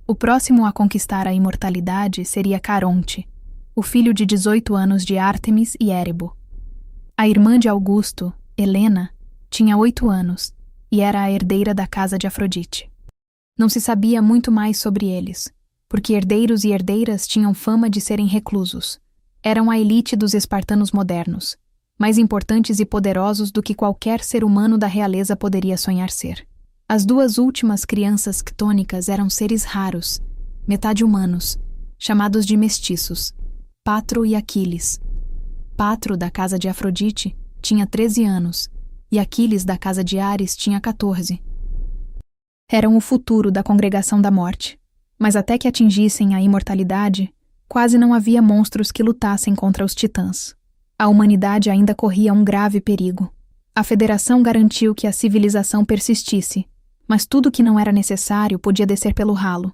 O próximo a conquistar a imortalidade seria Caronte, o filho de 18 anos de Ártemis e Érebo. A irmã de Augusto, Helena, tinha 8 anos e era a herdeira da casa de Afrodite. Não se sabia muito mais sobre eles, porque herdeiros e herdeiras tinham fama de serem reclusos. Eram a elite dos espartanos modernos, mais importantes e poderosos do que qualquer ser humano da realeza poderia sonhar ser. As duas últimas crianças ctônicas eram seres raros, metade humanos, chamados de mestiços, Patro e Aquiles. Patro, da casa de Afrodite, tinha 13 anos, e Aquiles, da casa de Ares, tinha 14. Eram o futuro da congregação da morte, mas até que atingissem a imortalidade, quase não havia monstros que lutassem contra os titãs. A humanidade ainda corria um grave perigo. A Federação garantiu que a civilização persistisse, mas tudo que não era necessário podia descer pelo ralo.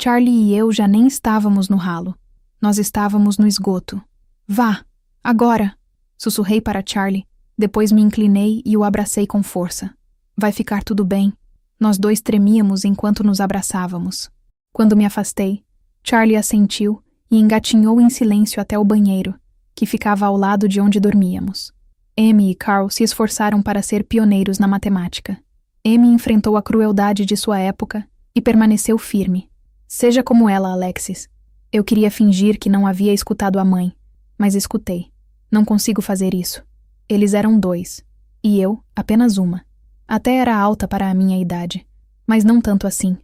Charlie e eu já nem estávamos no ralo. Nós estávamos no esgoto. Vá, agora! Sussurrei para Charlie. Depois me inclinei e o abracei com força. Vai ficar tudo bem. Nós dois tremíamos enquanto nos abraçávamos. Quando me afastei, Charlie assentiu e engatinhou em silêncio até o banheiro, que ficava ao lado de onde dormíamos. Amy e Carl se esforçaram para ser pioneiros na matemática. Amy enfrentou a crueldade de sua época e permaneceu firme. Seja como ela, Alexis. Eu queria fingir que não havia escutado a mãe, mas escutei. Não consigo fazer isso. Eles eram 2, e eu, apenas uma. Até era alta para a minha idade, mas não tanto assim.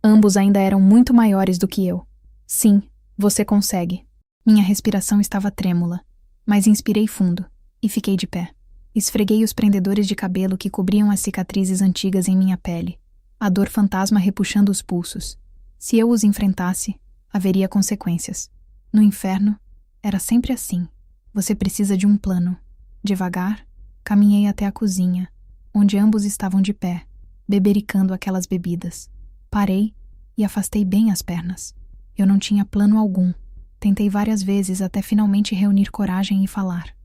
Ambos ainda eram muito maiores do que eu. Sim, você consegue. Minha respiração estava trêmula, mas inspirei fundo e fiquei de pé. Esfreguei os prendedores de cabelo que cobriam as cicatrizes antigas em minha pele, a dor fantasma repuxando os pulsos. Se eu os enfrentasse, haveria consequências. No inferno, era sempre assim. Você precisa de um plano. Devagar, caminhei até a cozinha, onde ambos estavam de pé, bebericando aquelas bebidas. Parei e afastei bem as pernas. Eu não tinha plano algum. Tentei várias vezes até finalmente reunir coragem e falar.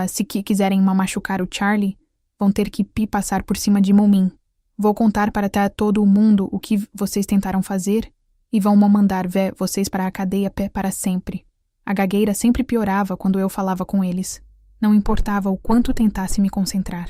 Se quiserem machucar o Charlie, vão ter que passar por cima de mim. Vou contar para todo o mundo o que vocês tentaram fazer e vão mandar vocês para a cadeia para sempre. A gagueira sempre piorava quando eu falava com eles. Não importava o quanto tentasse me concentrar.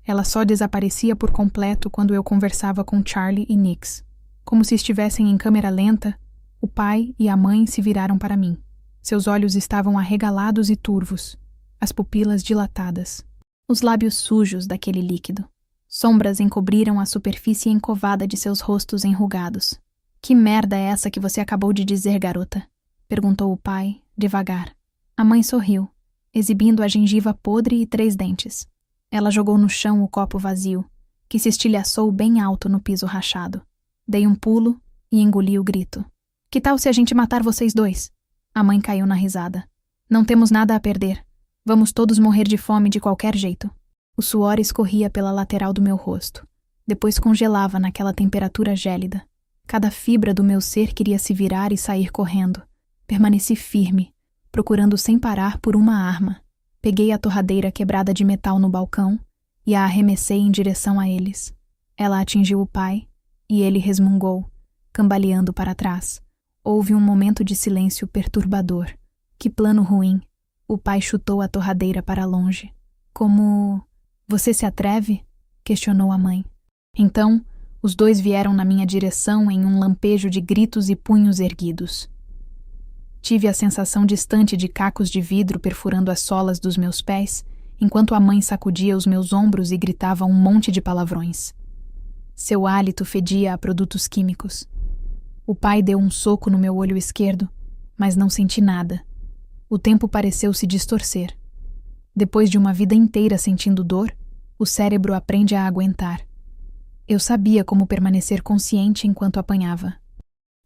Ela só desaparecia por completo quando eu conversava com Charlie e Nix. Como se estivessem em câmera lenta, o pai e a mãe se viraram para mim. Seus olhos estavam arregalados e turvos, as pupilas dilatadas, os lábios sujos daquele líquido. Sombras encobriram a superfície encovada de seus rostos enrugados. Que merda é essa que você acabou de dizer, garota? Perguntou o pai, devagar. A mãe sorriu, exibindo a gengiva podre e 3 dentes. Ela jogou no chão o copo vazio, que se estilhaçou bem alto no piso rachado. Dei um pulo e engoli o grito. Que tal se a gente matar vocês 2? A mãe caiu na risada. Não temos nada a perder. Vamos todos morrer de fome de qualquer jeito. O suor escorria pela lateral do meu rosto. Depois congelava naquela temperatura gélida. Cada fibra do meu ser queria se virar e sair correndo. Permaneci firme, procurando sem parar por uma arma. Peguei a torradeira quebrada de metal no balcão e a arremessei em direção a eles. Ela atingiu o pai e ele resmungou, cambaleando para trás. Houve um momento de silêncio perturbador. Que plano ruim. O pai chutou a torradeira para longe. Como... Você se atreve? Questionou a mãe. Então, os 2 vieram na minha direção em um lampejo de gritos e punhos erguidos. Tive a sensação distante de cacos de vidro perfurando as solas dos meus pés, enquanto a mãe sacudia os meus ombros e gritava um monte de palavrões. Seu hálito fedia a produtos químicos. O pai deu um soco no meu olho esquerdo, mas não senti nada. O tempo pareceu se distorcer. Depois de uma vida inteira sentindo dor, o cérebro aprende a aguentar. Eu sabia como permanecer consciente enquanto apanhava.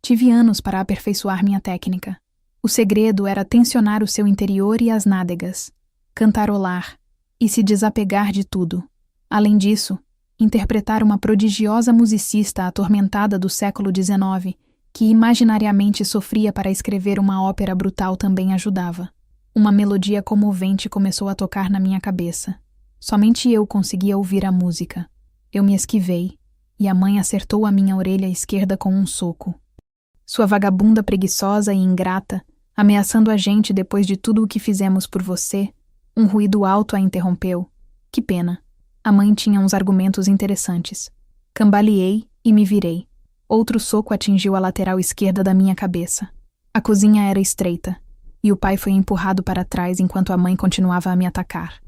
Tive anos para aperfeiçoar minha técnica. O segredo era tensionar o seu interior e as nádegas, cantarolar e se desapegar de tudo. Além disso, interpretar uma prodigiosa musicista atormentada do século XIX, que imaginariamente sofria para escrever uma ópera brutal, também ajudava. Uma melodia comovente começou a tocar na minha cabeça. Somente eu conseguia ouvir a música. Eu me esquivei, e a mãe acertou a minha orelha esquerda com um soco. Sua vagabunda preguiçosa e ingrata, ameaçando a gente depois de tudo o que fizemos por você. Um ruído alto a interrompeu. Que pena. A mãe tinha uns argumentos interessantes. Cambaleei e me virei. Outro soco atingiu a lateral esquerda da minha cabeça. A cozinha era estreita, e o pai foi empurrado para trás enquanto a mãe continuava a me atacar.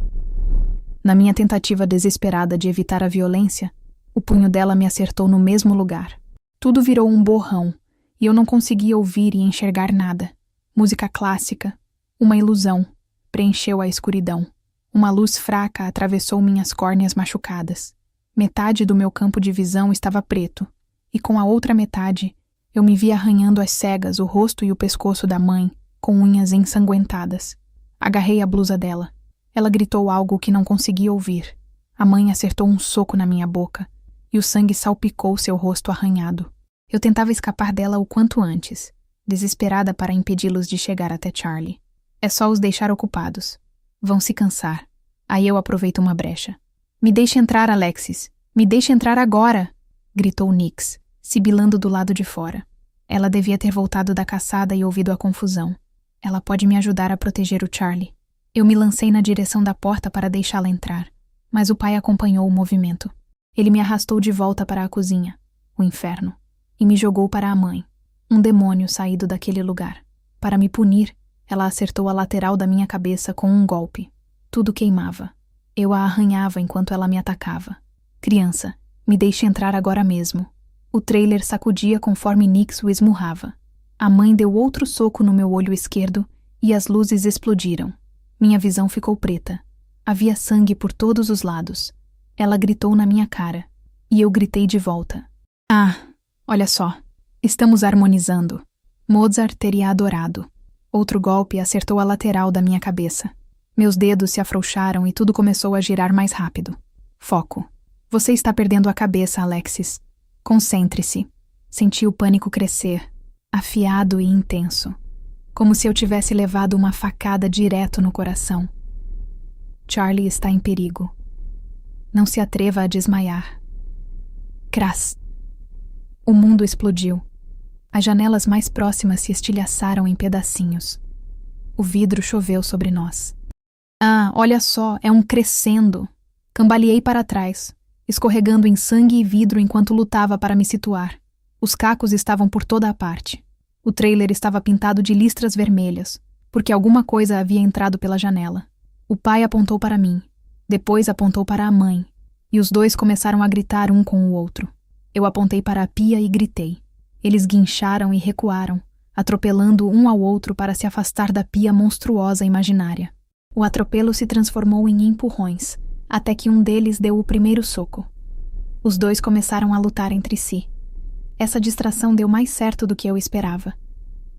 Na minha tentativa desesperada de evitar a violência, o punho dela me acertou no mesmo lugar. Tudo virou um borrão, e eu não conseguia ouvir e enxergar nada. Música clássica, uma ilusão, preencheu a escuridão. Uma luz fraca atravessou minhas córneas machucadas. Metade do meu campo de visão estava preto, e com a outra metade, eu me via arranhando às cegas o rosto e o pescoço da mãe, com unhas ensanguentadas. Agarrei a blusa dela. Ela gritou algo que não conseguia ouvir. A mãe acertou um soco na minha boca, e o sangue salpicou seu rosto arranhado. Eu tentava escapar dela o quanto antes, desesperada para impedi-los de chegar até Charlie. É só os deixar ocupados. Vão se cansar. Aí eu aproveito uma brecha. Me deixe entrar, Alexis. Me deixe entrar agora! Gritou Nix, sibilando do lado de fora. Ela devia ter voltado da caçada e ouvido a confusão. Ela pode me ajudar a proteger o Charlie. Eu me lancei na direção da porta para deixá-la entrar, mas o pai acompanhou o movimento. Ele me arrastou de volta para a cozinha, o inferno, e me jogou para a mãe, um demônio saído daquele lugar. Para me punir, ela acertou a lateral da minha cabeça com um golpe. Tudo queimava. Eu a arranhava enquanto ela me atacava. Criança, me deixe entrar agora mesmo. O trailer sacudia conforme Nix o esmurrava. A mãe deu outro soco no meu olho esquerdo e as luzes explodiram. Minha visão ficou preta. Havia sangue por todos os lados. Ela gritou na minha cara, e eu gritei de volta. Ah, olha só. Estamos harmonizando. Mozart teria adorado. Outro golpe acertou a lateral da minha cabeça. Meus dedos se afrouxaram e tudo começou a girar mais rápido. Foco. Você está perdendo a cabeça, Alexis. Concentre-se. Senti o pânico crescer, afiado e intenso, como se eu tivesse levado uma facada direto no coração. Charlie está em perigo. Não se atreva a desmaiar. Crass. O mundo explodiu. As janelas mais próximas se estilhaçaram em pedacinhos. O vidro choveu sobre nós. Ah, olha só, é um crescendo. Cambaleei para trás, escorregando em sangue e vidro enquanto lutava para me situar. Os cacos estavam por toda a parte. O trailer estava pintado de listras vermelhas, porque alguma coisa havia entrado pela janela. O pai apontou para mim, depois apontou para a mãe, e os dois começaram a gritar um com o outro. Eu apontei para a pia e gritei. Eles guincharam e recuaram, atropelando um ao outro para se afastar da pia monstruosa imaginária. O atropelo se transformou em empurrões, até que um deles deu o primeiro soco. Os dois começaram a lutar entre si. Essa distração deu mais certo do que eu esperava.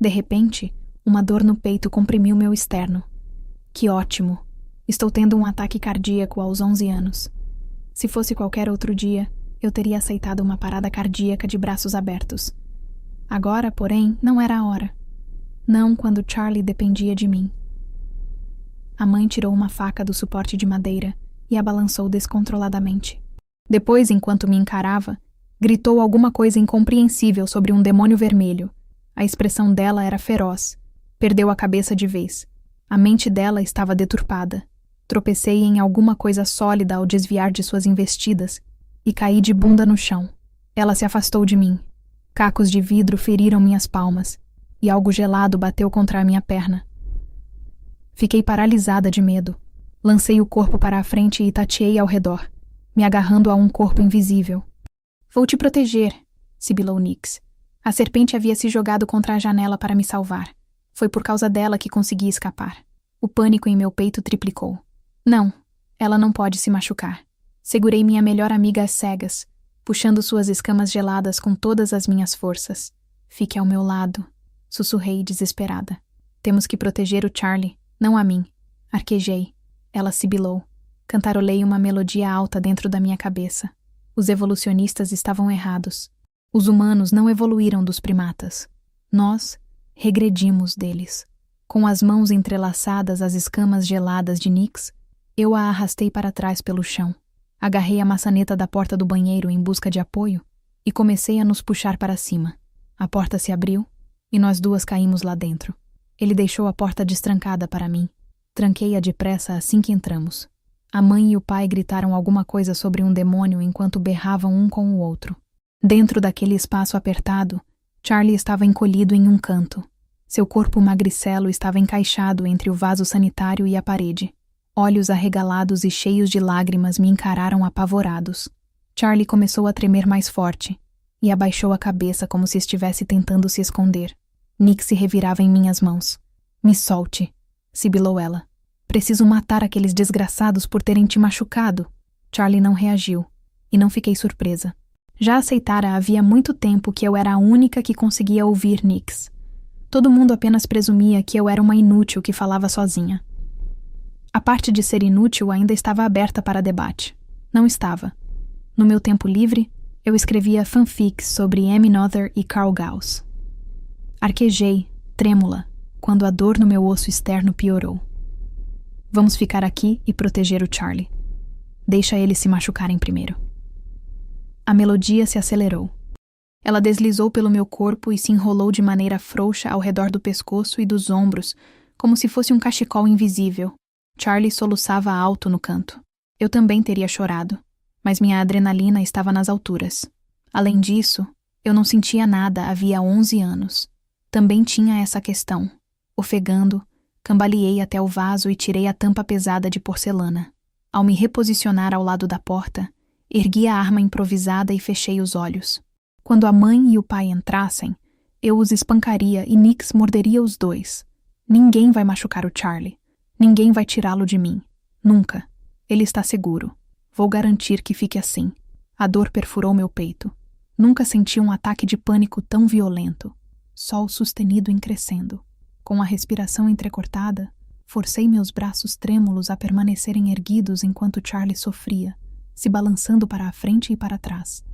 De repente, uma dor no peito comprimiu meu externo. Que ótimo! Estou tendo um ataque cardíaco aos 11 anos. Se fosse qualquer outro dia, eu teria aceitado uma parada cardíaca de braços abertos. Agora, porém, não era a hora. Não quando Charlie dependia de mim. A mãe tirou uma faca do suporte de madeira e a balançou descontroladamente. Depois, enquanto me encarava, gritou alguma coisa incompreensível sobre um demônio vermelho. A expressão dela era feroz. Perdeu a cabeça de vez. A mente dela estava deturpada. Tropecei em alguma coisa sólida ao desviar de suas investidas e caí de bunda no chão. Ela se afastou de mim. Cacos de vidro feriram minhas palmas e algo gelado bateu contra a minha perna. Fiquei paralisada de medo. Lancei o corpo para a frente e tateei ao redor, me agarrando a um corpo invisível. Vou te proteger, sibilou Nix. A serpente havia se jogado contra a janela para me salvar. Foi por causa dela que consegui escapar. O pânico em meu peito triplicou. Não, ela não pode se machucar. Segurei minha melhor amiga às cegas, puxando suas escamas geladas com todas as minhas forças. Fique ao meu lado, sussurrei desesperada. Temos que proteger o Charlie, não a mim. Arquejei. Ela sibilou. Cantarolei uma melodia alta dentro da minha cabeça. Os evolucionistas estavam errados. Os humanos não evoluíram dos primatas. Nós regredimos deles. Com as mãos entrelaçadas às escamas geladas de Nix, eu a arrastei para trás pelo chão. Agarrei a maçaneta da porta do banheiro em busca de apoio e comecei a nos puxar para cima. A porta se abriu e nós duas caímos lá dentro. Ele deixou a porta destrancada para mim. Tranquei-a depressa assim que entramos. A mãe e o pai gritaram alguma coisa sobre um demônio enquanto berravam um com o outro. Dentro daquele espaço apertado, Charlie estava encolhido em um canto. Seu corpo magricelo estava encaixado entre o vaso sanitário e a parede. Olhos arregalados e cheios de lágrimas me encararam apavorados. Charlie começou a tremer mais forte e abaixou a cabeça como se estivesse tentando se esconder. Nick se revirava em minhas mãos. "Me solte", sibilou ela. "Preciso matar aqueles desgraçados por terem te machucado." Charlie não reagiu, e não fiquei surpresa. Já aceitara havia muito tempo que eu era a única que conseguia ouvir Nix. Todo mundo apenas presumia que eu era uma inútil que falava sozinha. A parte de ser inútil ainda estava aberta para debate. Não estava. No meu tempo livre, eu escrevia fanfics sobre Amy Noether e Carl Gauss. Arquejei, trêmula, quando a dor no meu osso externo piorou. "Vamos ficar aqui e proteger o Charlie. Deixa eles se machucarem primeiro." A melodia se acelerou. Ela deslizou pelo meu corpo e se enrolou de maneira frouxa ao redor do pescoço e dos ombros, como se fosse um cachecol invisível. Charlie soluçava alto no canto. Eu também teria chorado, mas minha adrenalina estava nas alturas. Além disso, eu não sentia nada havia 11 anos. Também tinha essa questão. Ofegando, cambaleei até o vaso e tirei a tampa pesada de porcelana. Ao me reposicionar ao lado da porta, ergui a arma improvisada e fechei os olhos. Quando a mãe e o pai entrassem, eu os espancaria e Nix morderia os dois. Ninguém vai machucar o Charlie. Ninguém vai tirá-lo de mim. Nunca. Ele está seguro. Vou garantir que fique assim. A dor perfurou meu peito. Nunca senti um ataque de pânico tão violento. Sol sustenido em crescendo. Com a respiração entrecortada, forcei meus braços trêmulos a permanecerem erguidos enquanto Charlie sofria, se balançando para a frente e para trás.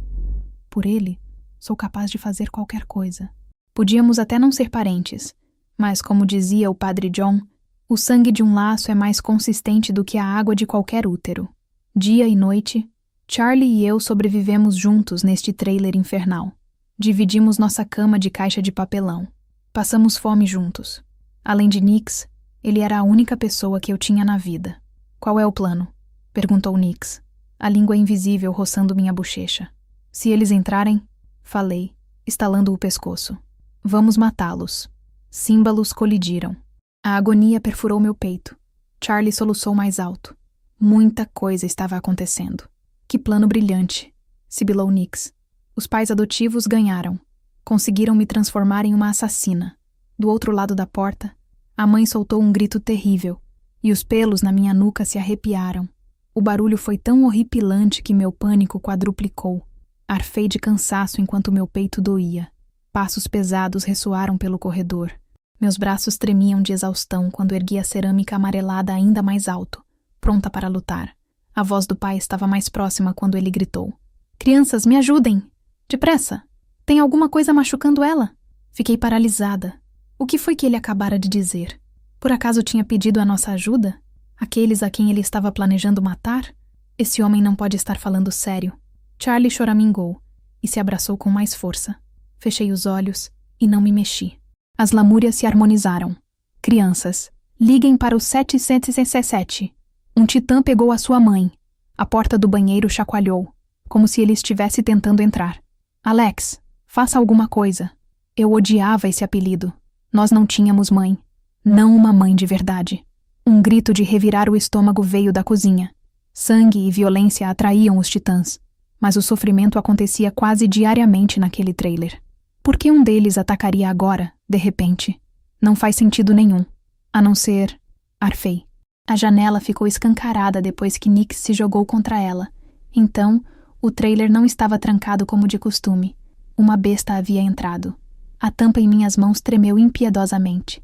Por ele, sou capaz de fazer qualquer coisa. Podíamos até não ser parentes, mas, como dizia o padre John, o sangue de um laço é mais consistente do que a água de qualquer útero. Dia e noite, Charlie e eu sobrevivemos juntos neste trailer infernal. Dividimos nossa cama de caixa de papelão. Passamos fome juntos. Além de Nix, ele era a única pessoa que eu tinha na vida. "Qual é o plano?" perguntou Nix, a língua invisível roçando minha bochecha. "Se eles entrarem", falei, estalando o pescoço. "Vamos matá-los." Símbolos colidiram. A agonia perfurou meu peito. Charlie soluçou mais alto. Muita coisa estava acontecendo. "Que plano brilhante", sibilou Nix. "Os pais adotivos ganharam. Conseguiram me transformar em uma assassina." Do outro lado da porta, a mãe soltou um grito terrível, e os pelos na minha nuca se arrepiaram. O barulho foi tão horripilante que meu pânico quadruplicou. Arfei de cansaço enquanto meu peito doía. Passos pesados ressoaram pelo corredor. Meus braços tremiam de exaustão quando ergui a cerâmica amarelada ainda mais alto, pronta para lutar. A voz do pai estava mais próxima quando ele gritou: "Crianças, me ajudem! Depressa! Tem alguma coisa machucando ela?" Fiquei paralisada. O que foi que ele acabara de dizer? Por acaso tinha pedido a nossa ajuda? Aqueles a quem ele estava planejando matar? Esse homem não pode estar falando sério. Charlie choramingou e se abraçou com mais força. Fechei os olhos e não me mexi. As lamúrias se harmonizaram. "Crianças, liguem para o 777. Um titã pegou a sua mãe." A porta do banheiro chacoalhou, como se ele estivesse tentando entrar. "Alex, faça alguma coisa." Eu odiava esse apelido. Nós não tínhamos mãe. Não uma mãe de verdade. Um grito de revirar o estômago veio da cozinha. Sangue e violência atraíam os titãs, mas o sofrimento acontecia quase diariamente naquele trailer. Por que um deles atacaria agora, de repente? Não faz sentido nenhum. A não ser... Arfei. A janela ficou escancarada depois que Nick se jogou contra ela. Então, o trailer não estava trancado como de costume. Uma besta havia entrado. A tampa em minhas mãos tremeu impiedosamente.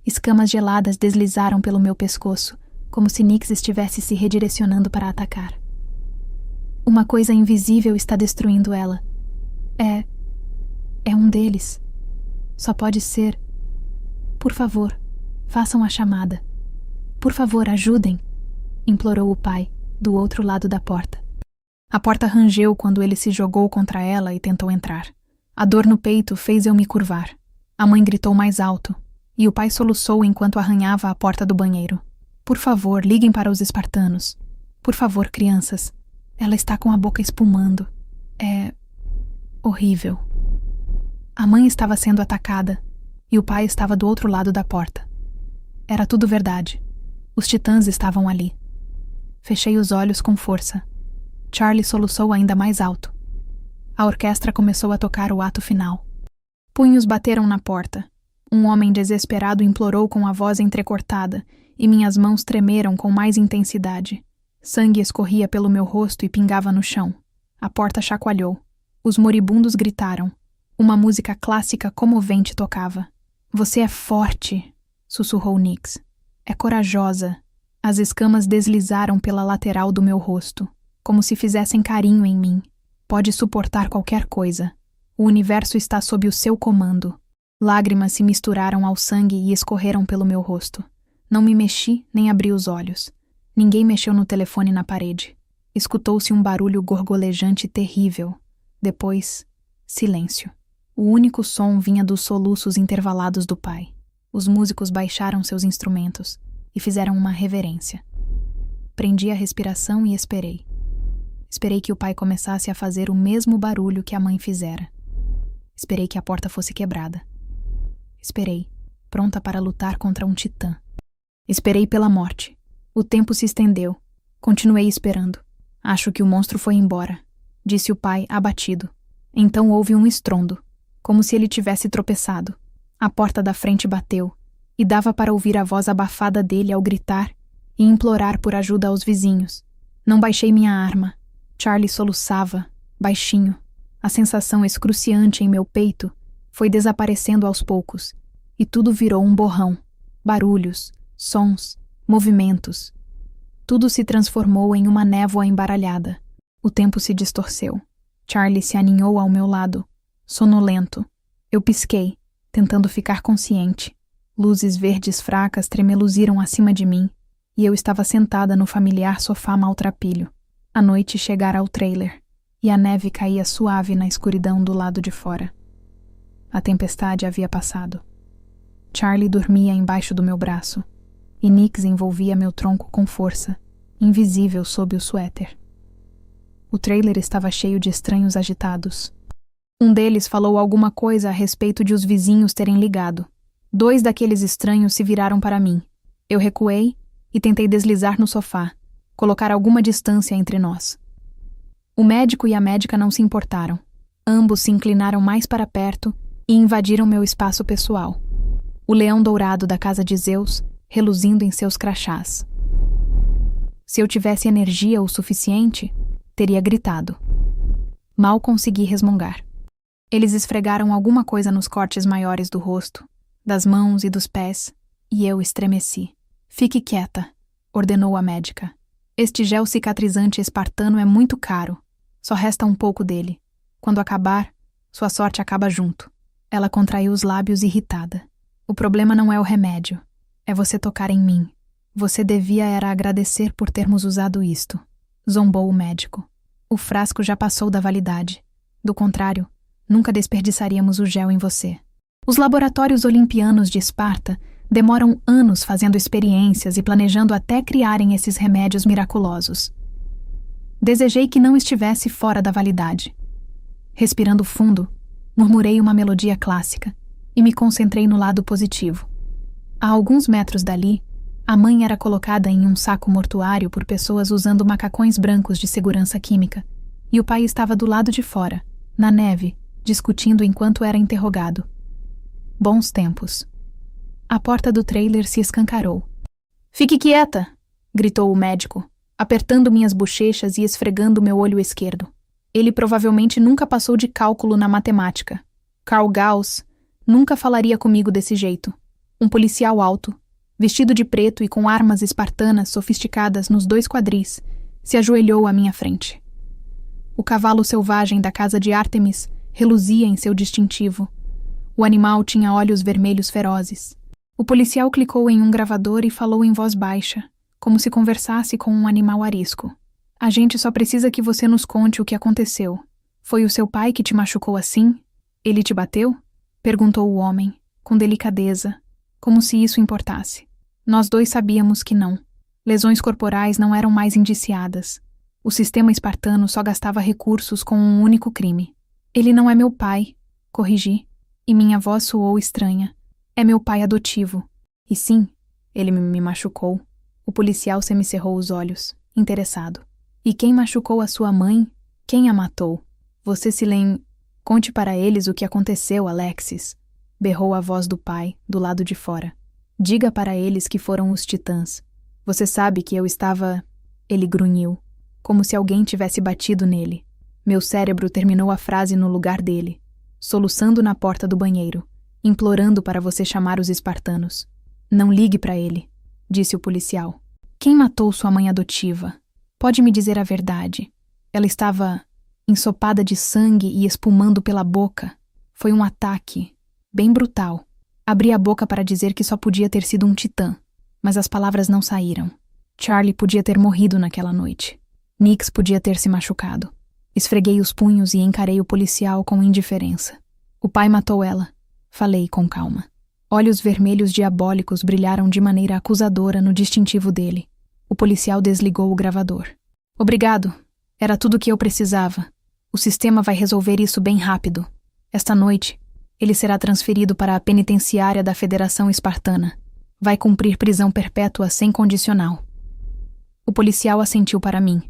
Escamas geladas deslizaram pelo meu pescoço, como se Nix estivesse se redirecionando para atacar. Uma coisa invisível está destruindo ela. É um deles. Só pode ser. Por favor, façam a chamada. Por favor, ajudem, implorou o pai, do outro lado da porta. A porta rangeu quando ele se jogou contra ela e tentou entrar. A dor no peito fez eu me curvar. A mãe gritou mais alto, e o pai soluçou enquanto arranhava a porta do banheiro. Por favor, liguem para os espartanos. Por favor, crianças. Ela está com a boca espumando. É horrível. A mãe estava sendo atacada, e o pai estava do outro lado da porta. Era tudo verdade. Os titãs estavam ali. Fechei os olhos com força. Charlie soluçou ainda mais alto. A orquestra começou a tocar o ato final. Punhos bateram na porta. Um homem desesperado implorou com a voz entrecortada, e minhas mãos tremeram com mais intensidade. Sangue escorria pelo meu rosto e pingava no chão. A porta chacoalhou. Os moribundos gritaram. Uma música clássica comovente tocava. Você é forte, sussurrou Nix. É corajosa. As escamas deslizaram pela lateral do meu rosto, como se fizessem carinho em mim. Pode suportar qualquer coisa. O universo está sob o seu comando. Lágrimas se misturaram ao sangue e escorreram pelo meu rosto. Não me mexi nem abri os olhos. Ninguém mexeu no telefone na parede. Escutou-se um barulho gorgolejante terrível. Depois, silêncio. O único som vinha dos soluços intervalados do pai. Os músicos baixaram seus instrumentos e fizeram uma reverência. Prendi a respiração e esperei. Esperei que o pai começasse a fazer o mesmo barulho que a mãe fizera. Esperei que a porta fosse quebrada. Esperei, pronta para lutar contra um titã. Esperei pela morte. O tempo se estendeu. Continuei esperando. Acho que o monstro foi embora, disse o pai, abatido. Então houve um estrondo, como se ele tivesse tropeçado. A porta da frente bateu, e dava para ouvir a voz abafada dele ao gritar e implorar por ajuda aos vizinhos. Não baixei minha arma. Charlie soluçava, baixinho. A sensação excruciante em meu peito foi desaparecendo aos poucos, e tudo virou um borrão. Barulhos, sons, movimentos. Tudo se transformou em uma névoa embaralhada. O tempo se distorceu. Charlie se aninhou ao meu lado, sonolento. Eu pisquei, tentando ficar consciente. Luzes verdes fracas tremeluziram acima de mim, e eu estava sentada no familiar sofá maltrapilho. A noite chegara ao trailer, e a neve caía suave na escuridão do lado de fora. A tempestade havia passado. Charlie dormia embaixo do meu braço, e Nix envolvia meu tronco com força, invisível sob o suéter. O trailer estava cheio de estranhos agitados. Um deles falou alguma coisa a respeito de os vizinhos terem ligado. 2 daqueles estranhos se viraram para mim. Eu recuei e tentei deslizar no sofá, colocar alguma distância entre nós. O médico e a médica não se importaram. Ambos se inclinaram mais para perto e invadiram meu espaço pessoal. O leão dourado da casa de Zeus, reluzindo em seus crachás. Se eu tivesse energia o suficiente, teria gritado. Mal consegui resmungar. Eles esfregaram alguma coisa nos cortes maiores do rosto, das mãos e dos pés, e eu estremeci. Fique quieta, ordenou a médica. Este gel cicatrizante espartano é muito caro. Só resta um pouco dele. Quando acabar, sua sorte acaba junto. Ela contraiu os lábios irritada. O problema não é o remédio. É você tocar em mim. Você devia era agradecer por termos usado isto. Zombou o médico. O frasco já passou da validade. Do contrário, nunca desperdiçaríamos o gel em você. Os laboratórios olimpianos de Esparta demoram anos fazendo experiências e planejando até criarem esses remédios miraculosos. Desejei que não estivesse fora da validade. Respirando fundo, murmurei uma melodia clássica e me concentrei no lado positivo. A alguns metros dali, a mãe era colocada em um saco mortuário por pessoas usando macacões brancos de segurança química, e o pai estava do lado de fora, na neve, discutindo enquanto era interrogado. Bons tempos. A porta do trailer se escancarou. "Fique quieta!" gritou o médico, apertando minhas bochechas e esfregando meu olho esquerdo. Ele provavelmente nunca passou de cálculo na matemática. Karl Gauss nunca falaria comigo desse jeito. Um policial alto, vestido de preto e com armas espartanas sofisticadas nos 2 quadris, se ajoelhou à minha frente. O cavalo selvagem da casa de Ártemis reluzia em seu distintivo. O animal tinha olhos vermelhos ferozes. O policial clicou em um gravador e falou em voz baixa, como se conversasse com um animal arisco. "A gente só precisa que você nos conte o que aconteceu. Foi o seu pai que te machucou assim? Ele te bateu?" perguntou o homem, com delicadeza, como se isso importasse. Nós dois sabíamos que não. Lesões corporais não eram mais indiciadas. O sistema espartano só gastava recursos com um único crime. Ele não é meu pai, corrigi, e minha voz soou estranha. É meu pai adotivo. E sim, ele me machucou. O policial semicerrou os olhos, interessado. E quem machucou a sua mãe? Quem a matou? Você se Conte para eles o que aconteceu, Alexis, berrou a voz do pai, do lado de fora. Diga para eles que foram os titãs. Você sabe que eu estava... Ele grunhiu, como se alguém tivesse batido nele. Meu cérebro terminou a frase no lugar dele, soluçando na porta do banheiro, implorando para você chamar os espartanos. Não ligue para ele, disse o policial. Quem matou sua mãe adotiva? Pode me dizer a verdade. Ela estava ensopada de sangue e espumando pela boca. Foi um ataque, bem brutal. Abri a boca para dizer que só podia ter sido um titã, mas as palavras não saíram. Charlie podia ter morrido naquela noite. Nix podia ter se machucado. Esfreguei os punhos e encarei o policial com indiferença. O pai matou ela, falei com calma. Olhos vermelhos diabólicos brilharam de maneira acusadora no distintivo dele. O policial desligou o gravador. Obrigado. Era tudo o que eu precisava. O sistema vai resolver isso bem rápido. Esta noite, ele será transferido para a penitenciária da Federação Espartana. Vai cumprir prisão perpétua sem condicional. O policial assentiu para mim.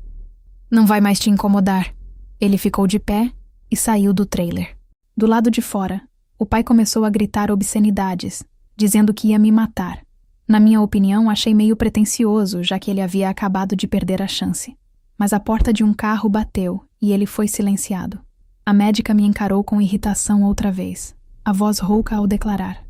Não vai mais te incomodar. Ele ficou de pé e saiu do trailer. Do lado de fora, o pai começou a gritar obscenidades, dizendo que ia me matar. Na minha opinião, achei meio pretensioso, já que ele havia acabado de perder a chance. Mas a porta de um carro bateu e ele foi silenciado. A médica me encarou com irritação outra vez, a voz rouca ao declarar.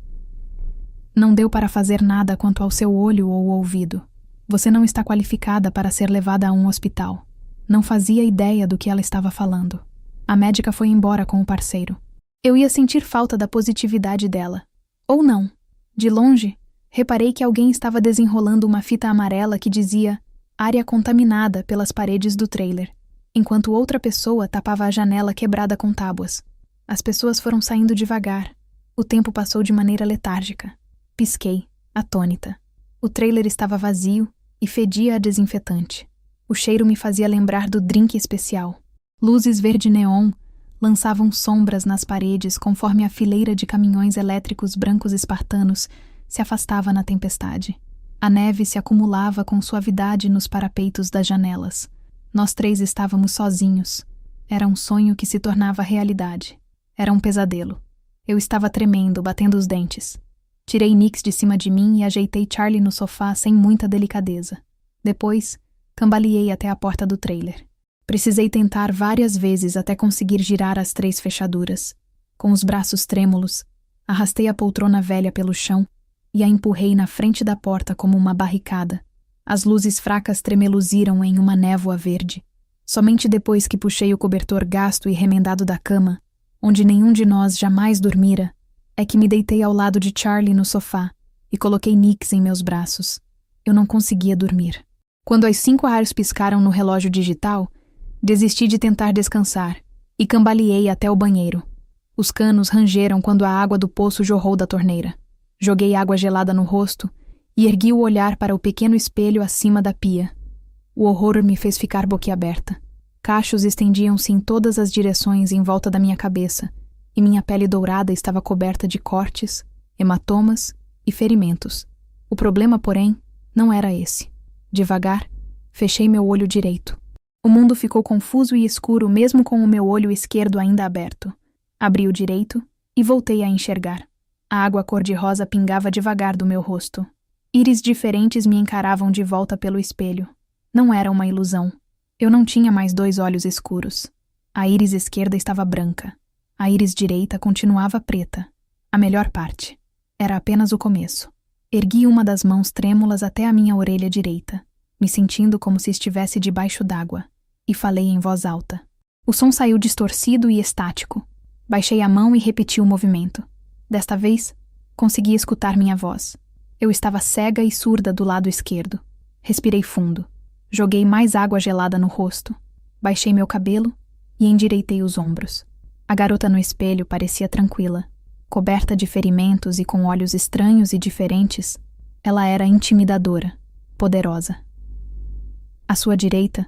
Não deu para fazer nada quanto ao seu olho ou ouvido. Você não está qualificada para ser levada a um hospital. Não fazia ideia do que ela estava falando. A médica foi embora com o parceiro. Eu ia sentir falta da positividade dela. Ou não. De longe, reparei que alguém estava desenrolando uma fita amarela que dizia área contaminada pelas paredes do trailer, enquanto outra pessoa tapava a janela quebrada com tábuas. As pessoas foram saindo devagar. O tempo passou de maneira letárgica. Pisquei, atônita. O trailer estava vazio e fedia a desinfetante. O cheiro me fazia lembrar do drink especial. Luzes verde-neon lançavam sombras nas paredes conforme a fileira de caminhões elétricos brancos espartanos se afastava na tempestade. A neve se acumulava com suavidade nos parapeitos das janelas. Nós três estávamos sozinhos. Era um sonho que se tornava realidade. Era um pesadelo. Eu estava tremendo, batendo os dentes. Tirei Nix de cima de mim e ajeitei Charlie no sofá sem muita delicadeza. Depois, cambaleei até a porta do trailer. Precisei tentar várias vezes até conseguir girar as 3 fechaduras. Com os braços trêmulos, arrastei a poltrona velha pelo chão e a empurrei na frente da porta como uma barricada. As luzes fracas tremeluziram em uma névoa verde. Somente depois que puxei o cobertor gasto e remendado da cama, onde nenhum de nós jamais dormira, é que me deitei ao lado de Charlie no sofá e coloquei Nix em meus braços. Eu não conseguia dormir. Quando as 5 raios piscaram no relógio digital, desisti de tentar descansar e cambaleei até o banheiro. Os canos rangeram quando a água do poço jorrou da torneira. Joguei água gelada no rosto e ergui o olhar para o pequeno espelho acima da pia. O horror me fez ficar boquiaberta. Cachos estendiam-se em todas as direções em volta da minha cabeça, e minha pele dourada estava coberta de cortes, hematomas e ferimentos. O problema, porém, não era esse. Devagar, fechei meu olho direito. O mundo ficou confuso e escuro mesmo com o meu olho esquerdo ainda aberto. Abri o direito e voltei a enxergar. A água cor-de-rosa pingava devagar do meu rosto. Íris diferentes me encaravam de volta pelo espelho. Não era uma ilusão. Eu não tinha mais 2 olhos escuros. A íris esquerda estava branca. A íris direita continuava preta. A melhor parte. Era apenas o começo. Ergui uma das mãos trêmulas até a minha orelha direita, me sentindo como se estivesse debaixo d'água, e falei em voz alta. O som saiu distorcido e estático. Baixei a mão e repeti o movimento. Desta vez, consegui escutar minha voz. Eu estava cega e surda do lado esquerdo. Respirei fundo. Joguei mais água gelada no rosto. Baixei meu cabelo e endireitei os ombros. A garota no espelho parecia tranquila, Coberta de ferimentos e com olhos estranhos e diferentes, ela era intimidadora, poderosa. À sua direita,